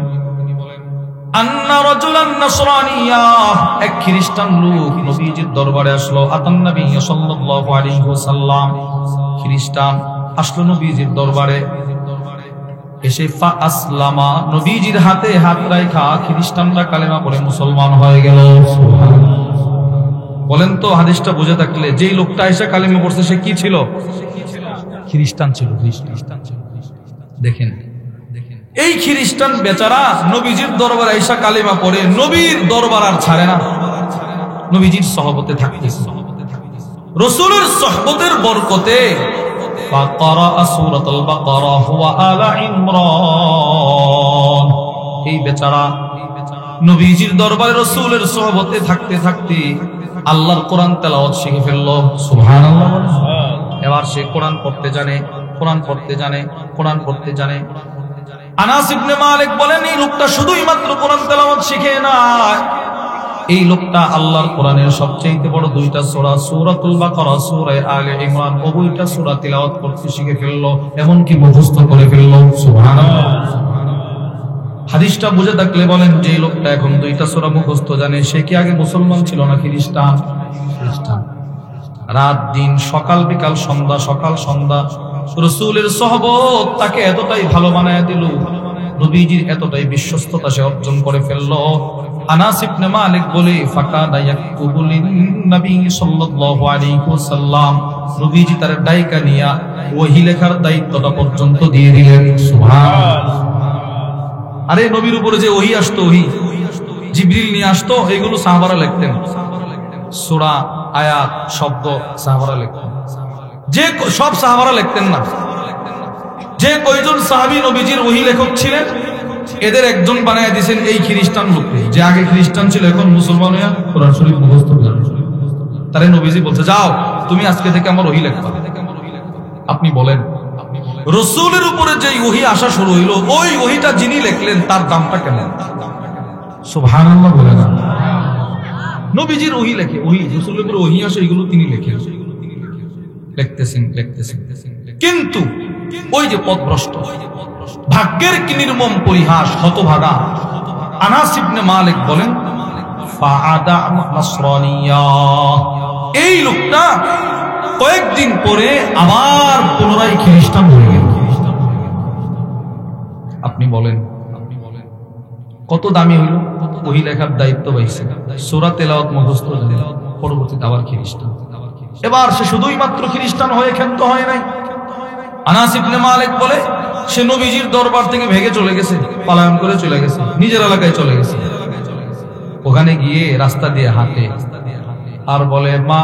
আন্না রাজুলান নাসরানিয়া, এক খ্রিস্টান লোক নবীজির দরবারে আসলো। আতান নবী সাল্লাল্লাহু আলাইহি ওয়াসাল্লাম, খ্রিস্টান আসলো নবীজির দরবারে, এসে ফা আসলামা, নবীজির হাতে হাত রাখা খ্রিস্টানরা কালেমা পড়ে মুসলমান হয়ে গেল। সুবহানাল্লাহ। বলেন তো হাদিসটা বুঝে থাকলে, যেই লোকটা এসে কালেমা পড়ছে সে কি ছিল? খ্রিস্টান ছিল। দেখেন এই খ্রিস্টান বেচারা নবীজির দরবারে আইসা কালেমা পড়ে, নবীর দরবার আর ছাড়ে না, নবীজির সহবতে থাকতেছে। রাসূলের সহবতের বরকতে ফাকারা সূরাতুল বাকারা ওয়া আলা ইমরান, এই বেচারা নবীজির দরবারে রাসূলের সহবতে থাকতে থাকতে আল্লাহর কোরআন তেলাওয়াত শিখে ফেলল। সুবহানাল্লাহ। এবার সে কোরআন পড়তে জানে, কোরআন পড়তে জানে, কোরআন পড়তে জানে। আনাস ইবনে মালিক বলেন, এই লোকটা শুধুই মাত্র কোরআন তেলাওয়াত শিখে না, এই লোকটা আল্লাহর কোরআনের সবচেয়ে বড় দুইটা সূরা, সূরাতুল বাকারা, সূরা আলে ইমরান, উভয়টা সূরা তিলাওয়াত করতে শিখে ফেললো, এমনকি মুখস্থ করে ফেললো। সুবহানাল্লাহ। হাদিসটা বুঝে থাকলে বলেন, যে লোকটা এখন দুইটা সূরা মুখস্থ জানে, সে কি আগে মুসলমান ছিল না খ্রিস্টান? খ্রিস্টান। রাত দিন, সকাল বিকাল, সন্ধ্যা সকাল সন্ধ্যা রাসূলের সহবত তাকে এতটাই ভালো বানায় দিল, নবীজির এতটাই বিশ্বস্ততা সে অর্জন করে ফেলল। আনাস ইবনে মালিক বলে, ফাকাদা ইয়াকুবুল নবী সাল্লাল্লাহু আলাইহি ওয়াসাল্লাম, নবীজি তার ডাইকা নিয়া ওহী লেখার দায়িত্বটা পর্যন্ত দিয়ে দিলেন। সুবহানাল্লাহ। আরে নবীর উপরে যে ওহী আসতো, ওহী জিবরিল নিয়ে আসতো, এগুলো সাহাবারা লিখতেন, সূরা, আয়াত, শব্দ সাহাবারা লিখতেন। যে সব সাহাবারা লিখতেন না, যে কয়জন সাহাবী নবীজির ওহী লেখক ছিলেন, এদের একজন বানায় দিয়েছেন এই খ্রিস্টান লোককে, যে আগে খ্রিস্টান ছিল এখন মুসলমান হয়ে কোরআন শরীফ মুখস্থ করে। তারে নবীজি বলছে, যাও তুমি আজকে থেকে আমার ওহী লেখবা। আপনি বলেন, রাসূলের উপরে যে ওহী আসা শুরু হইল, ওই ওহীটা যিনি লিখলেন তার দামটা কেমন? সুবহানাল্লাহ বলে না। নবীজির ওহী লেখে, ওহী রাসূলের উপরে ওহী আসে, এগুলো তিনি লেখেন, লিখতেছেন। কিন্তু ওই যে পথভ্রষ্ট, ভাগ্যের কি নির্মম পরিহাস, হতভাগা আনাস ইবনে মালিক বলেন, ফাআদা নাসরানিয়া, এই লোকটা কয়েকদিন পরে আবার পুনরায় খ্রিস্টান হয়ে গেল। আপনি বলেন কত দামি হইল? ওহী লেখার দায়িত্ব পাইছে, সূরা তেলাওয়াত মুখস্থ জানে, পরবর্তীতে আবার খ্রিস্টান। এবার সে শুধুই মাত্র খ্রিস্টান হয়ে ক্ষান্ত হয় নাই। আনাস ইবনে মালিক বলে, সে নবীজির দরবার থেকে ভেগে চলে গেছে, পলায়ন করে চলে গেছে, নিজের এলাকায় চলে গেছে। ওখানে গিয়ে রাস্তা দিয়ে হাঁটে আর বলে, মা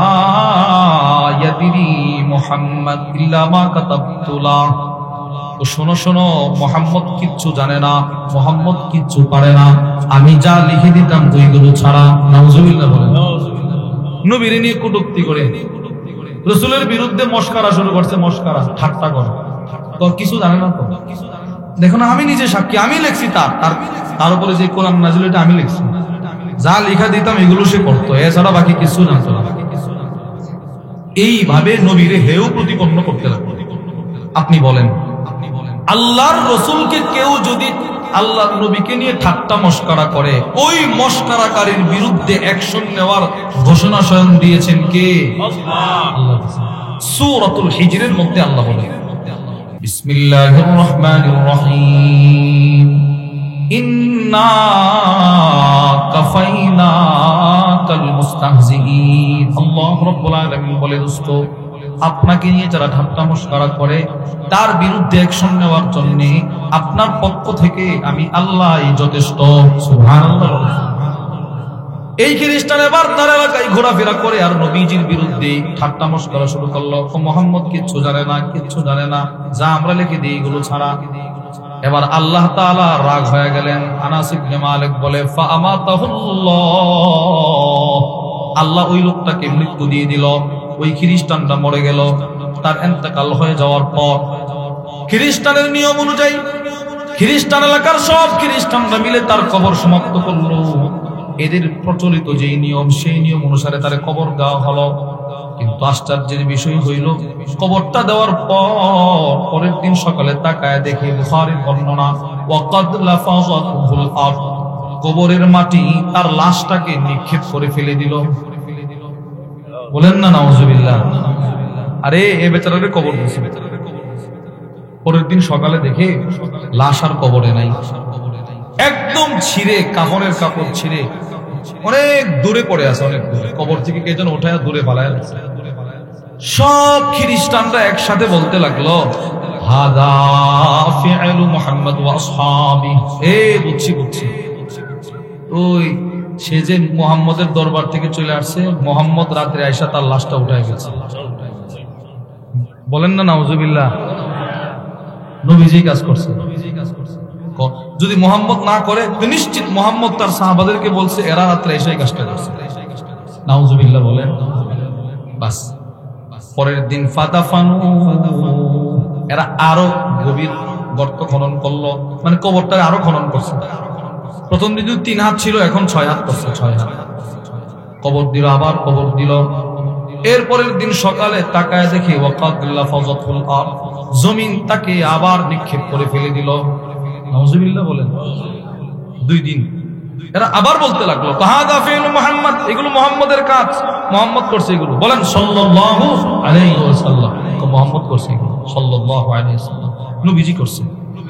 ইয়াদিরি মুহাম্মদ ইল্লা মা কাতাবতুলা, ও শোনো শোনো, মুহাম্মদ কিচ্ছু জানে না, মুহাম্মদ কিচ্ছু পারে না, আমি যা লিখে দিতাম ওইগুলো ছাড়া। নাউজুবিল্লাহ বলে, নবীরে নিয়ে কটূক্তি করে, রাসূলের বিরুদ্ধে মশকারা শুরু করছে, মশকারা, ঠাট্টা করে, তো কিছু জানে না। তো দেখো না, আমি নিজে সাক্ষী, আমি লিখছি, তার উপরে যে কোরআন নাযিল এটা আমি লিখছি, যা লেখা দিতাম এগুলো সে করতো, এছাড়া বাকি কিছু জানতো না। এইভাবে নবীরে হেয় প্রতিপন্ন করতে লাগলো। আপনি বলেন, আল্লাহর রাসূলকে কেউ যদি আল্লাহর নবীকে নিয়ে ঠাট্টা মশকরা করে, ওই মশকরাকারীর বিরুদ্ধে অ্যাকশন নেওয়ার ঘোষণা স্বয়ং দিয়েছেন কে? আল্লাহ। সূরাতুল হিজরের মধ্যে আল্লাহ বলেন, বিসমিল্লাহির রহমানির রহিম, ইন্না কাফাইনাকাল মুস্তাহজিঈন। আল্লাহ রাব্বুল আলামিন বলে, দোস্ত, আপনাকে নিয়ে যারা ঠাট্টা মশকরা করে তার বিরুদ্ধে অ্যাকশন নেওয়ার জন্য আপনার পক্ষ থেকে আমি আল্লাহই যথেষ্ট। সুবহানাল্লাহ। এই খ্রিস্টান এবার তার এলাকায় ঘোরাফেরা করে আর নবীজির বিরুদ্ধে ঠাট্টা মশকরা শুরু করলো, মুহাম্মদ কিচ্ছু জানে না, কিচ্ছু জানে না, যা আমরা লিখে দিই এগুলো ছাড়া। এবার আল্লাহ তাআলা রাগ হয়ে গেলেন। আনাস ইবনে মালিক বলে, ফাআমাতাহুল্লাহ, আল্লাহ ওই লোকটাকে মৃত্যু দিয়ে দিল, ওই খ্রিস্টানটা মরে গেল। তার ইন্তেকাল হয়ে যাওয়ার পর খ্রিস্টানের নিয়ম অনুযায়ী খ্রিস্টান এলাকার সব খ্রিস্টানরা মিলে তার কবর সমাপ্ত করলো। এদের প্রচলিত যেই নিয়ম সেই নিয়ম অনুসারে তার কবর দেওয়া হলো। কিন্তু আশ্চর্যের বিষয় হইল, কবরটা দেওয়ার পরের দিন সকালে তাকায় দেখে বুখারীর বর্ণনা, ওয়াকাদ লাফাযাতুল আরদ, কবরের মাটি তার লাশটাকে নিক্ষেপ করে ফেলে দিল। বলেন না নাউজুবিল্লাহ। আরে এ বেচারারে কবর দিয়েছে। পরের দিন সকালে দেখে লাশ আর কবরে নাই, একদম ছিঁড়ে, কাপড়ের কাপড় ছিঁড়ে অনেক দূরে পড়ে আছে, অনেক দূরে। কবর থেকে কে যেন উঠায় দূরে পালায় আছে। সব খ্রিস্টানরা একসাথে বলতে লাগলো, হাদা ফিআলু মুহাম্মদ ওয়া আসহাবি। বুঝছি ওই সে যে মুহাম্মদের দরবার থেকে চলে আসছে, মুহাম্মদ রাত্রে আয়েশা তার লাশটা উঠায় গেছে। বলেন না নাউজুবিল্লাহ। নবীজি কাজ করছে। যদি মুহাম্মদ না করে তো নিশ্চিত মুহাম্মদ তার সাহাবাদেরকে বলছে এরা রাত্রে এসে কাজটা করছে। নাউজুবিল্লাহ বলেন। বাস পরের দিন ফাদাফানু, এরা আরো গভীর গর্ত খনন করলো, মানে কবরটা আরো খনন করছে। প্রথম দিন 3 হাত ছিল, এখন 6 হাত করছে। 6 হাত কবর দিল, আবার কবর দিল। এরপরের দিন সকালে তাকায় দেখে ওয়াকাদ লাফাযাতুল আরদ, জমিন তাকে আবার নিক্ষেপ করে ফেলে দিল। নাউজুবিল্লাহ বলেন। 2 দিন এরা আবার বলতে লাগলো, হাদা ফিআলু মুহাম্মদ, এগুলো মুহাম্মদের কাজ, মুহাম্মদ করছে এগুলো। বলেন সাল্লাল্লাহু আলাইহি ওয়াসাল্লাম। মুহাম্মদ করছে এগুলো, সাল্লাল্লাহু আলাইহি ওয়াসাল্লাম, নবীজি করছে।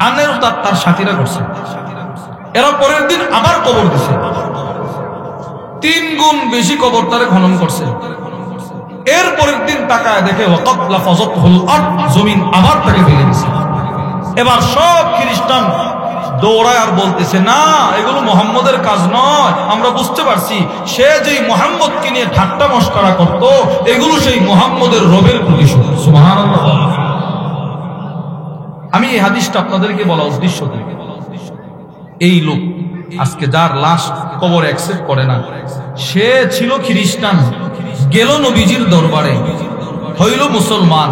আনের তার সাথীরা করছে। এরা পরের দিন আবার কবর দিছে, 3 গুণ বেশি কবর তারে খনন করছে। এর পরের দিন তাকায় দেখে ওয়াকাদ লাফাযাতুল আরদ, জমিন আবার তাকে ফেলে দিছে। এবার সব খ্রিস্টান দৌড়ায় আর বলতেছে, না এগুলো মুহাম্মদের কাজ নয়, আমরা বুঝতে পারছি সে যেই মুহাম্মদকে নিয়ে ঠাট্টা মশকরা করত, এগুলো সেই মুহাম্মদের রবের প্রতিশোধ। সুবহানাল্লাহ। আমি এই হাদিসটা আপনাদেরকে বলা উদ্দেশ্য কি, এই লোক আজকে যার লাশ কবর অ্যাকসেপ্ট করে না, সে ছিল খ্রিস্টান, গেল নবীজির দরবারে, হইল মুসলমান,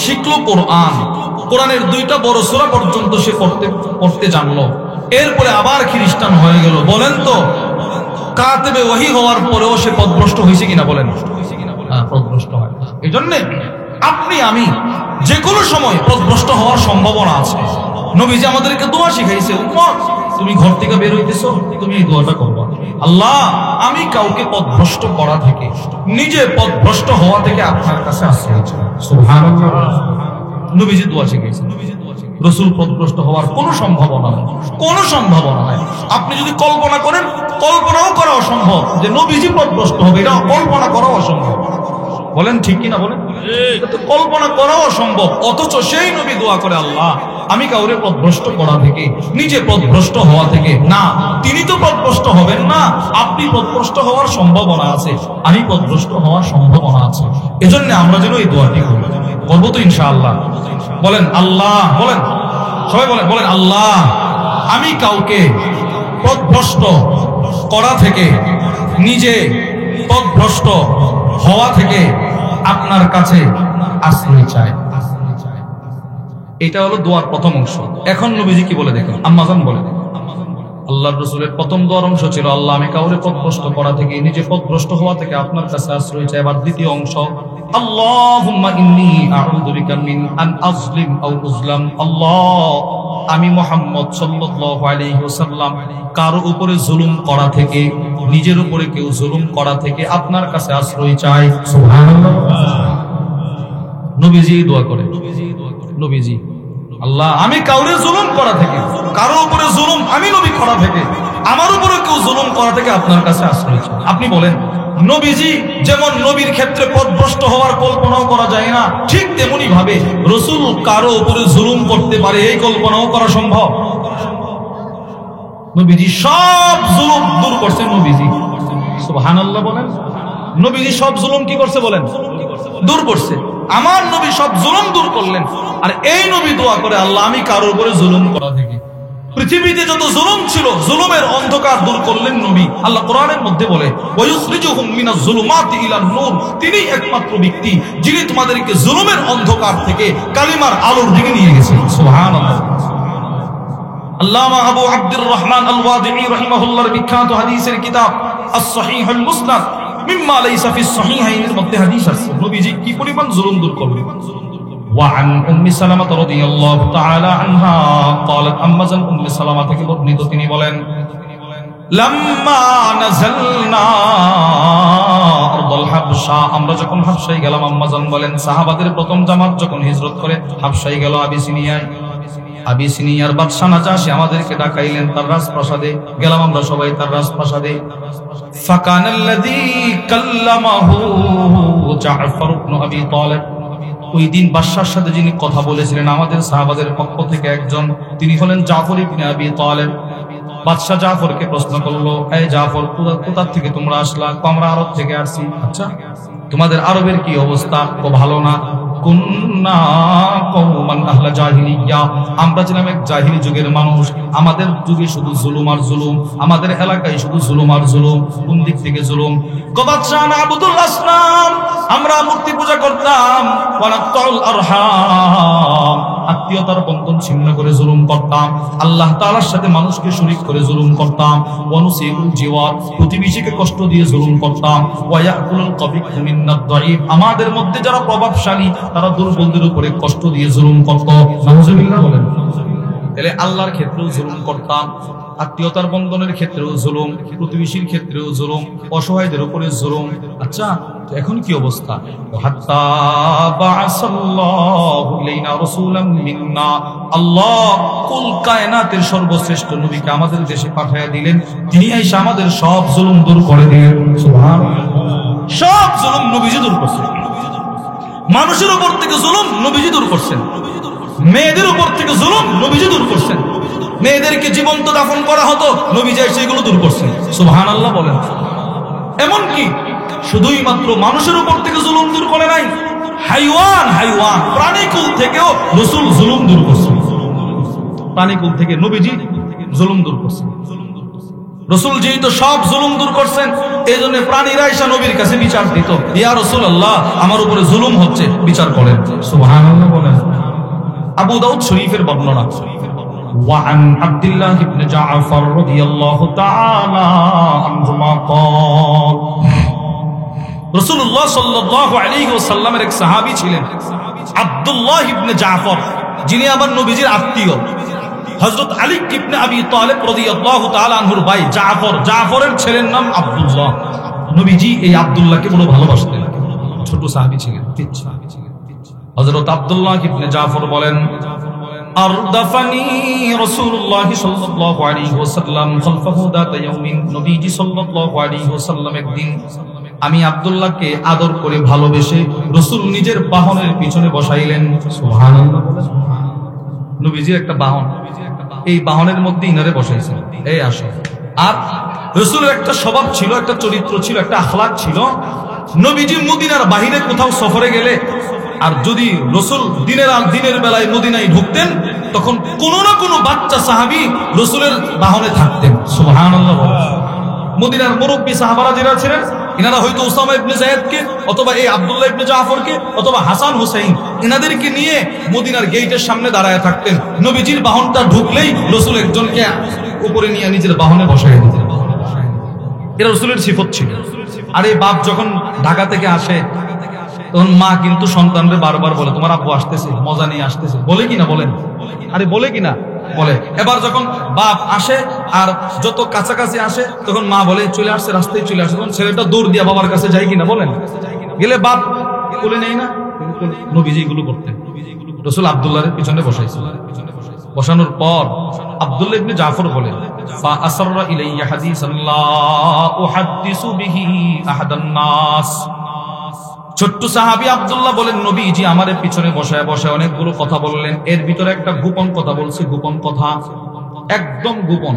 শিখলো কোরআন, কোরআনের 2টা বড় সূরা পর্যন্ত সে পড়তে জানলো। এরপরে আবার খ্রিস্টান হয়ে গেল। বলেন তো কাতেবে ওহী হওয়ার পরেও সে পথভ্রষ্ট হয়েছে কিনা? বলেন পথভ্রষ্ট হয়। এই জন্য আপনি আমি যে কোনো সময় পথভ্রষ্ট হওয়ার সম্ভাবনা আছে। নবীজি আমাদেরকে দোয়া শিখাইছে, উম্মত তুমি ঘর থেকে বের হইতেছো, তুমি এই দোয়াটা করবা, আল্লাহ আমি কাউকে পথভ্রষ্ট করা থেকে, নিজে পথভ্রষ্ট হওয়া থেকে আপনার কাছে আশ্রয় চাই। সুবহানাল্লাহ। নবীজি দোয়া শিখাইছে। রাসূল পথভ্রষ্ট হওয়ার কোনো সম্ভাবনা নেই, কোনো সম্ভাবনা নাই। আপনি যদি কল্পনা করেন, কল্পনাও করা অসম্ভব যে নবীজি পথভ্রষ্ট হবে, এটা কল্পনা করাও অসম্ভব। বলেন ঠিক কিনা? বলেন কল্পনা করাও অসম্ভব। অথচ সেই নবী দোয়া করে, আল্লাহ আমি কাউরে পথভ্রষ্ট করা থেকে, নিজে পথভ্রষ্ট হওয়া থেকে। না, তিনি তো পথভ্রষ্ট হবেন না, আপনি পথভ্রষ্ট হওয়ার সম্ভাবনা আছে, আমি পথভ্রষ্ট হওয়ার সম্ভাবনা আছে। এজন্য আমরা যেন এই দোয়াটি করি। করবো তো ইনশাআল্লাহ? বলেন আল্লাহ, বলেন সবাই বলেন, বলেন আল্লাহ আমি কাউকে পথভ্রষ্ট করা থেকে, নিজে পথভ্রষ্ট হওয়া থেকে আপনার কাছে আশ্রয় চাই। এটা হলো দোয়ার প্রথম অংশ। এখন নবীজি কি বলে দেখেন, আম্মাজান বলে, আল্লাহর রাসূলের প্রথম দোয়ার অংশ ছিল, আল্লাহ আমি কাউরে পথভ্রষ্ট করা থেকে, নিজে পথভ্রষ্ট হওয়া থেকে আপনার কাছে আশ্রয় চাই। এবার দ্বিতীয় অংশ, আল্লাহুম্মা ইন্নী আউযু বিকা মিন আন আযলিম আও উযলাম। আল্লাহ আমি মুহাম্মদ সাল্লাল্লাহু আলাইহি ওয়াসাল্লাম কারো উপরে জুলুম করা থেকে, নিজের উপরে কেউ জুলুম করা থেকে আপনার কাছে আশ্রয় চাই। সুবহানাল্লাহ। নবীজি দোয়া করে, নবীজি আল্লাহ আমি কাউরে জুলুম করা থেকে, কারো উপরে জুলুম আমি নবী করা থেকে, আমার উপরে কেউ জুলুম করা থেকে আপনার কাছে আশ্রয় চাই। আপনি বলেন, নবীজি যেমন নবীর ক্ষেত্রে পথভ্রষ্ট হওয়ার কল্পনাও করা যায় না, ঠিক তেমনি ভাবে রাসূল কারো উপরে জুলুম করতে পারে, এই কল্পনাও করা সম্ভব? নবীজি সব জুলুম দূর করছেন। নবীজি সুবহানাল্লাহ বলেন। নবীজি সব জুলুম কি করছে বলেন? দূর করছে। আমার নবী সব জুলুম দূর করলেন। আর এই নবী দোয়া করে, আল্লাহ আমি কারোর উপরে জুলুম করা থেকে, পৃথিবীতে যত জুলুম ছিল, জুলুমের অন্ধকার দূর করলেন নবী। আল্লাহ কোরআনের মধ্যে বলে, ওয়ায়ুখরিজুহুম মিনাজ জুলুমাতি ইলান নূর, তিনি একমাত্র ব্যক্তি যিনি তোমাদেরকে জুলুমের অন্ধকার থেকে কালিমার আলোর দিকে নিয়ে গেছেন। সুবহানাল্লাহ। আল্লামা আবু আব্দুর রহমান আল ওয়াদিঈ রাহিমাহুল্লাহর বিখ্যাত হাদিসের কিতাব আস-সহিহুল মুসনাদ মিম্মা লাইসা ফিস সহিহাইনের মধ্যে হাদিস আছে, নবীজি কি পরিমাণ জুলুম দূর করলেন। وعن أم سلمة رضي الله تعالى عنها قالت أما زن أم سلمة থেকে বর্ণিত তিনি বলেন, لما نزلنا أرض الحبشة, আমরা যখন হাবশায় গেলাম, আম্মা জান বলেন সাহাবাদের প্রথম জামাত যখন হিজরত করে হাবশায় গেল, আবিসিনিয়ায়, আবিসিনিয়ার বাদশা নাজাশী আমাদেরকে ডাকাইলেন তার রাজপ্রাসাদে। গেলাম আমরা সবাই তার রাজপ্রাসাদে। فكان الذي كلمه جعفر بن أبي طالب, ওই দিন বাদশার সাথে যিনি কথা বলেছিলেন আমাদের সাহাবাদের পক্ষ থেকে একজন, তিনি হলেন জাফর ইবনে আবি তালেব। বাদশা জাফরকে প্রশ্ন করলো, এই জাফর, কোথা থেকে তোমরা আসলা? আমরা আরব থেকে আসছি। আচ্ছা, তোমাদের আরবের কি অবস্থা? ভালো না। কুন্না কওমান আহলা জাহিলিয়া, আমরা ছিলাম এক জাহিলি যুগের মানুষ, আমাদের যুগে শুধু জুলুম আর জুলুম, আমাদের এলাকায় শুধু জুলুম আর জুলুম। কোন দিক থেকে জুলুম? কবাদশাহ আবুদুল আসনাম, আমরা মূর্তি পূজা করতাম। ওয়ানাকতুল আরহাম, আত্মীয়তার বন্ধন ছিন্ন করে জুলুম করতাম। আল্লাহ তাআলার সাথে মানুষকে শরীক করে জুলুম করতাম। ওয়ানুসিউল জিওয়ার, প্রতিবেশীকে কষ্ট দিয়ে জুলুম করতাম। ওয়ায়াকুলুল কবিয়্যু মিন্নাদ দাঈফ, আমাদের মধ্যে যারা প্রভাবশালী তারা দুর্বলদের উপরে কষ্ট দিয়ে জুলুম করত। নাউজুবিল্লাহ বলেন। তাহলে আল্লাহর ক্ষেত্রেও জুলুম করতাম, আত্মীয়তার বন্ধনের ক্ষেত্রেও জুলুম, প্রতিবেশীর ক্ষেত্রেও জুলুম, অসহায়দের উপরে জুলুম। আচ্ছা, এখন কি অবস্থা? হাত্তা বাআসাল্লাহু ইলাইনা রাসূলাম মিন্না, আল্লাহ কুল কায়নাতের সর্বশ্রেষ্ঠ নবীকে আমাদের দেশে পাঠিয়ে দিলেন, তিনি এসে আমাদের সব জুলুম দূর করে দিলেন। সুবহানাল্লাহ। সব জুলুম নবীজি দূর করছেন। মানুষের উপর থেকে জুলুম নবীজি দূর করছেন, মেয়েদের উপর থেকে জুলুম নবীজি দূর করছেন। মেয়েদেরকে জীবন্ত দাফন করা হতো, নবীজি সেগুলো দূর করছেন। সুবহানাল্লাহ বলেন। এমনকি শুধুই মাত্র মানুষের উপর থেকে জুলুম দূর করে নাই, হাইওয়ান প্রাণীকুল থেকেও রাসূল জুলুম দূর করছেন। প্রাণীকুল থেকে নবীজি জুলুম দূর করছেন। রাসূল যেহেতু সব জুলুম দূর করছেন, এই জন্য প্রাণীরা এসে নবীর কাছে বিচার দিত, ইয়া রাসূলুল্লাহ, আমার উপরে জুলুম হচ্ছে, বিচার করেন। সুবহানাল্লাহ বলেন। আবু দাউদ শরীফের বর্ণনা, وعن عبد الله بن جعفر رضي الله تعالى عنهما قال, রাসূলুল্লাহ সাল্লাল্লাহু আলাইহি ওয়াসাল্লামের এক সাহাবী ছিলেন আব্দুল্লাহ ইবনে জাফর, যিনি আমার নবীজির আত্মীয়। হযরত আলী ইবনে আবি তালেব রাদিয়াল্লাহু তাআলা আনহুর ভাই জাফর, জাফরের ছেলের নাম আব্দুল্লাহ। নবীজি এই আব্দুল্লাহকে বড় ভালোবাসতেন। ছোট সাহাবী ছিলেন। হযরত আব্দুল্লাহ ইবনে জাফর বলেন, আরদাফানি রাসূলুল্লাহ সাল্লাল্লাহু আলাইহি ওয়াসাল্লাম খালফাহু দাতা ইয়াউমিন, নবীজি সাল্লাল্লাহু আলাইহি ওয়াসাল্লাম একদিন আমি আব্দুল্লাহকে আদর করে ভালোবেসে রাসূল নিজের বাহনের পিছনে বসাইলেন। সুবহানাল্লাহ। নবীজির একটা বাহন, এই বাহনের মধ্যে ইনারে বসাইছেন, এই আসো। আর রাসূলের একটা স্বভাব ছিল, একটা চরিত্র ছিল, একটা আখলাক ছিল। নবীজি মদিনার বাইরে কোথাও সফরে গেলে, আর যদি রাসূল দিনের বেলায় মদিনায় ঢুকতেন, তখন কোনো না কোনো বাচ্চা সাহাবী রাসূলের বাহনে থাকতেন। সুবহানাল্লাহ। মদিনার মুরব্বী সাহাবারা যারা ছিলেন, ইনারা হয়তো উসামা ইবনে যায়েদকে, অথবা এই আব্দুল্লাহ ইবনে জাফরকে, অথবা হাসান হুসাইন, এনাদেরকে নিয়ে মদিনার গেটের সামনে দাঁড়ায় থাকতেন। নবীজির বাহনটা ঢুকলেই রাসূল একজনকে উপরে নিয়ে নিজের বাহনে বসায় দিতেন। এরা রাসূলের সিফত ছিল। আর এই বাপ যখন ঢাকা থেকে আসে, তখন মা কিন্তু সন্তানরে বারবার বলে, তোমার আব্বু আসতেছে, মজা নিয়ে আসতেছে, বলে কিনা? বলেন, আরে বলে কিনা? বলে। এবার যখন বাপ আসে আর যত কাছাকাছি আসে, তখন মা বলে চলে আসছে, রাস্তায় চলে আসে, তখন ছেলেটা দৌড় দিয়া বাবার কাছে যায় কিনা? বলেন। গেলে বাপ বলে নেই না? নবীজি এগুলো করতেন। রাসূল আব্দুল্লাহর পিছনে বসাইছিল। বসানোর পর আব্দুল্লাহ ইবনে জাফর বলেন, ফা আসররা ইলাইয়া হাদিসান লা উহাদ্দিসু বিহি আহাদান নাস। ছোট্ট সাহাবী আব্দুল্লাহ বলেন, নবীজি আমাদের পিছনে বসায় বসায় অনেকগুলো কথা বললেন, এর ভিতরে একটা গোপন কথা বলছে। গোপন কথা, একদম গোপন।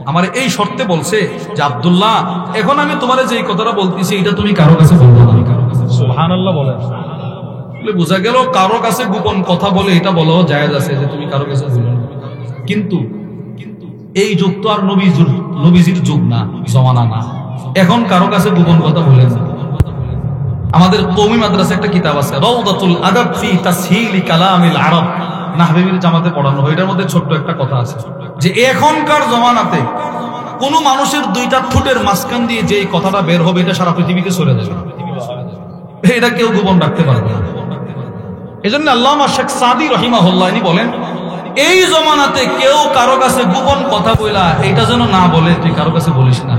আমার এই শর্তে বলছে যে, আব্দুল্লাহ, এখন আমি তোমারে যে কথাটা বলতেছি, এটা তুমি কারো কাছে বলবো না। সুবহানাল্লাহ বলেন। বোঝা গেল কারো কাছে গোপন কথা বলে এটা বলাও জায়েজ আছে, যে তুমি কারো কাছে বলো না। কিন্তু এই যুগ তো আর নবীজির যুগ না, জমানা না। এখন কারো কাছে গোপন কথা বলেন। আমাদের কওমি মাদ্রাসা একটা কিতাব আছে, রাউদাতুল আদাব ফি তাসহিলি কালামিল আরব, নাহবিবির জামাতে পড়ানো হয়। এটার মধ্যে ছোট্ট একটা কথা আছে যে এখনকার জমানাতে কোন মানুষের দুইটা ঠোঁটের মাঝখান দিয়ে যে কথাটা বের হবে এটা সারা পৃথিবীতে ছড়ে যাবে, এটা কেউ গোপন রাখতে পারবে না। এজন্য আল্লামা শেখ সাদি রহিমাহুল্লাহ ইনি বলেন, এই জমানাতে কেউ কারো কাছে গোপন কথা বইলা এটা যেন না বলে, তুই কারো কাছে বলিস না,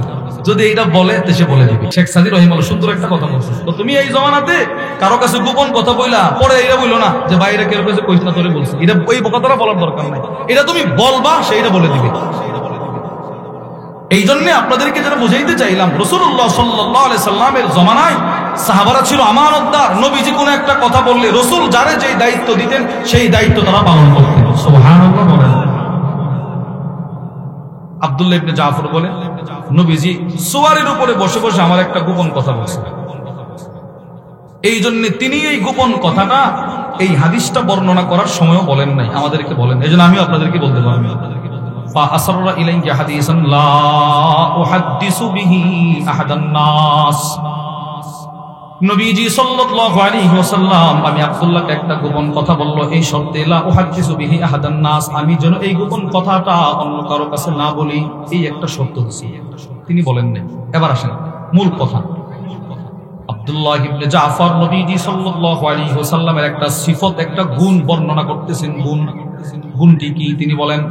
যদি এটা বলে দেশে বলে দিবি। শেখ সাদি রহিমাহুল্লাহ সুন্দর একটা কথা বলছে, তো তুমি এই জমানাতে কারো কাছে গোপন কথা বইলা পরে এটা বললো না যে বাইরে কেউ কাছে কইস না, তোরে বলছি, এটা ওই কথাটা বলার দরকার নাই, এটা তুমি বলবা সেইটা বলে দিবে। এই জন্য আপনাদেরকে যেটা বুঝাইতে চাইলাম, রাসূলুল্লাহ সাল্লাল্লাহু আলাইহি সাল্লামের জমানায় সাহাবারা ছিল আমানতদার। নবীজি কোন একটা কথা বললে রাসূল যারে যেই দায়িত্ব দিতেন সেই দায়িত্ব তারা পালন করতেন। সুবহানাল্লাহ বলেন। আব্দুল্লাহ ইবনে জাফর বলেন, নবীজি সুওয়ারের উপরে বসে বসে আমার একটা গোপন কথা বলছেন, এই জন্য তিনি এই গোপন কথাটা এই হাদিসটা বর্ণনা করার সময়ও বলেন নাই, আমাদেরকে বলেন। এই জন্য আমিও আপনাদেরকে বলতে পারবো, فأسر إلي حديثا لا أحدث به أحد الناس। নবীজি সাল্লাল্লাহু আলাইহি ওয়াসাল্লাম আমি আব্দুল্লাহকে একটা গোপন কথা বলল, এই শর্তে লা উহাদ্দিসু বিহি আহাদান নাস, আমি যেন এই গোপন কথাটা অন্য কারো কাছে না বলি, এই একটা শর্ত দিছি। তিনি বলেন নাই। এবার আসেন মূল কথা। আব্দুল্লাহ ইবনে জাফর নবীজি সাল্লাল্লাহু আলাইহি ওয়াসাল্লামের একটা সিফত, একটা গুণ বর্ণনা করতেছেন। গুণটি কি? তিনি বলেন,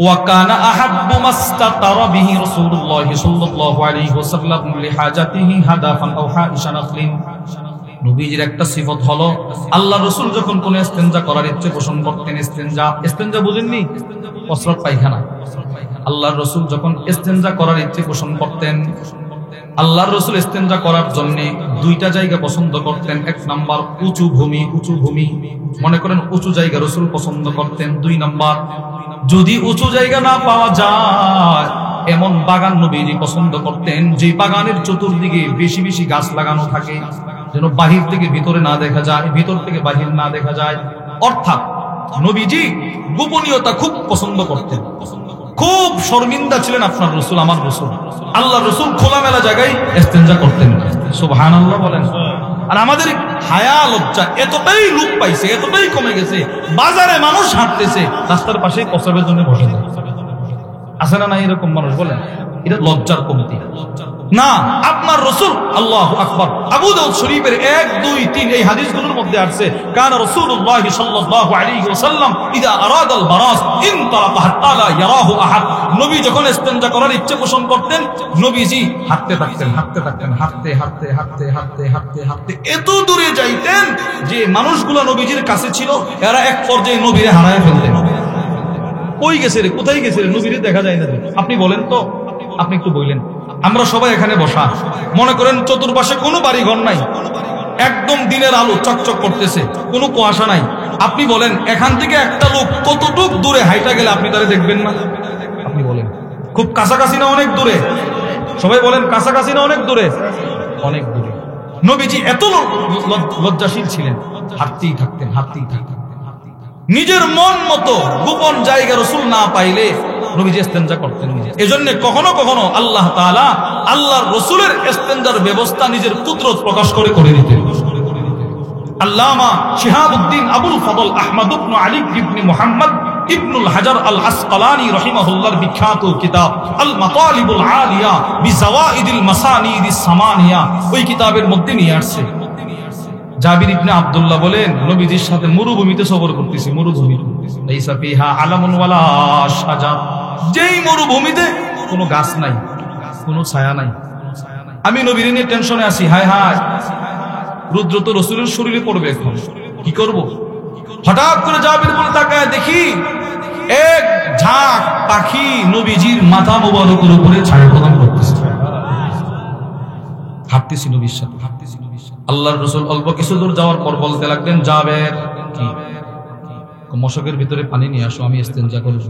وكان أحب ما استتر به رسول الله صلى الله عليه وسلم لحاجته هدفا أو حائش نخل। নবীজির একটা সিফত হলো, আল্লাহ রাসূল যখন কোন ইস্তেনজা করার ইচ্ছে পোষণ করতেন, ইস্তেনজা বুঝেননি, প্রস্রাব পায়খানা, আল্লাহর রাসূল যখন ইস্তেনজা করার ইচ্ছে পোষণ করতেন, আল্লাহর রাসূল ইস্তেনজা করার জন্য দুইটা জায়গা পছন্দ করতেন। এক নাম্বার উঁচু ভূমি, মনে করেন উঁচু জায়গা রাসূল পছন্দ করতেন। দুই নাম্বার, যদি উঁচু জায়গা না পাওয়া যায় এমন বাগান নবীজি পছন্দ করতেন, যে বাগানের চতুর্দিকে বেশি বেশি গাছ লাগানো থাকে, যেন বাহির থেকে ভিতরে না দেখা যায়, ভিতর থেকে বাহির না দেখা যায়। অর্থাৎ নবীজি গোপনীয়তা খুব পছন্দ করতেন, খুব শর্মিন্দা ছিলেন আপনার রাসূল, আমার রাসূল। আল্লাহর রাসূল খোলামেলা জায়গায় ইস্তেনজা করতেন। সুবহানাল্লাহ বলেন। আর আমাদের হায়া লজ্জা এতটাই লোপ পাইছে, এতটাই কমে গেছে, বাজারে মানুষ হাঁটতেছে রাস্তার পাশে প্রস্রাবের জন্য বসে যায়। আছে না নাই এরকম মানুষ? বলেন, এটা লজ্জার কমতি না। আপনার রাসূল, আল্লাহু আকবার, আবু দাউদ শরীফের 1, 2, 3 এই হাদিসগুলোর মধ্যে আছে, কানা রাসূলুল্লাহ সাল্লাল্লাহু আলাইহি ওয়াসাল্লাম ইযা আরাদাল বারাস ইনতালাকা হাত্তা লা ইয়ারাহু আহাদ। নবী যখন ইস্তেনজা করার ইচ্ছে পোষণ করতেন, নবীজি হাঁটতে থাকতেন, হাঁটতে এত দূরে যাইতেন যে মানুষগুলো নবীজির কাছে ছিল, এরা এক পর্যায়ে নবীরে হারায় ফেলতেন। কই গেছে রে, কোথায় গেছে রে, নবীরে দেখা যায় না। আপনি বলেন তো, আপনি একটু বললেন, আমরা সবাই এখানে বসা, মনে করেন চতুর্পাশে কোনো বাড়ি ঘর নাই, একদম দিনের আলো চকচক করতেছে, কোনো কুয়াশা নাই। আপনি বলেন এখান থেকে একটা লোক কতটুক দূরে হাইটা গেলে আপনি তারে দেখবেন না? আপনি বলেন খুব কাছাকাছি না অনেক দূরে? সবাই বলেন কাছাকাছি না অনেক দূরে? অনেক দূরে। নবীজি এত লজ্জাশীল ছিলেন, হাঁটতেই থাকতেন। নিজের মন মতো গোপন জায়গা রাসূল না পাইলে নবীজি ইস্তেনজা করতেন। এজন্য কখনো কখনো আল্লাহ তাআলা আল্লাহর রাসূলের ইস্তেনজার ব্যবস্থা নিজের কুদরত প্রকাশ করে দিতেন। আল্লামা শিহাবউদ্দিন আবুল ফদল আহমদ ইবনে আলী ইবনে মুহাম্মদ ইবনুল হাজার আল আসকালানি রাহিমাহুল্লাহর বিখ্যাত কিতাব আল মাতালিবুল আলিয়া বিজাওয়াইদিল মাসানিদিস সামানিয়া, ওই কিতাবের মধ্যে নিয়ে আসছে, জাবির ইবনে আব্দুল্লাহ বলেন, নবীজির সাথে মরুভূমিতে সফর করতেছি, লাইসা ফিহা আলামুন ওয়ালা শাজার, যেই মরুভূমিতে কোনো গাছ নাই, কোনো ছায়া নাই। আমি নবীর নিয়ে টেনশনে আছি, হায় রুদ্র তো রাসূলের শরীরে পড়বে, এখন কি করব? হঠাৎ করে জাবির বলে তাকায় দেখি এক ঝাঁক পাখি নবীজির মাথা মোবারকের উপরে ছায়া প্রদান করতেছে। হাঁটতেছি নবীর সাথে, আল্লাহর রাসূল অল্প কিছু দূর যাওয়ার পর বলতে লাগলেন, যাবের কি মশকের ভিতরে পানি নিয়ে আসো, আমি ইস্তেনজা করব।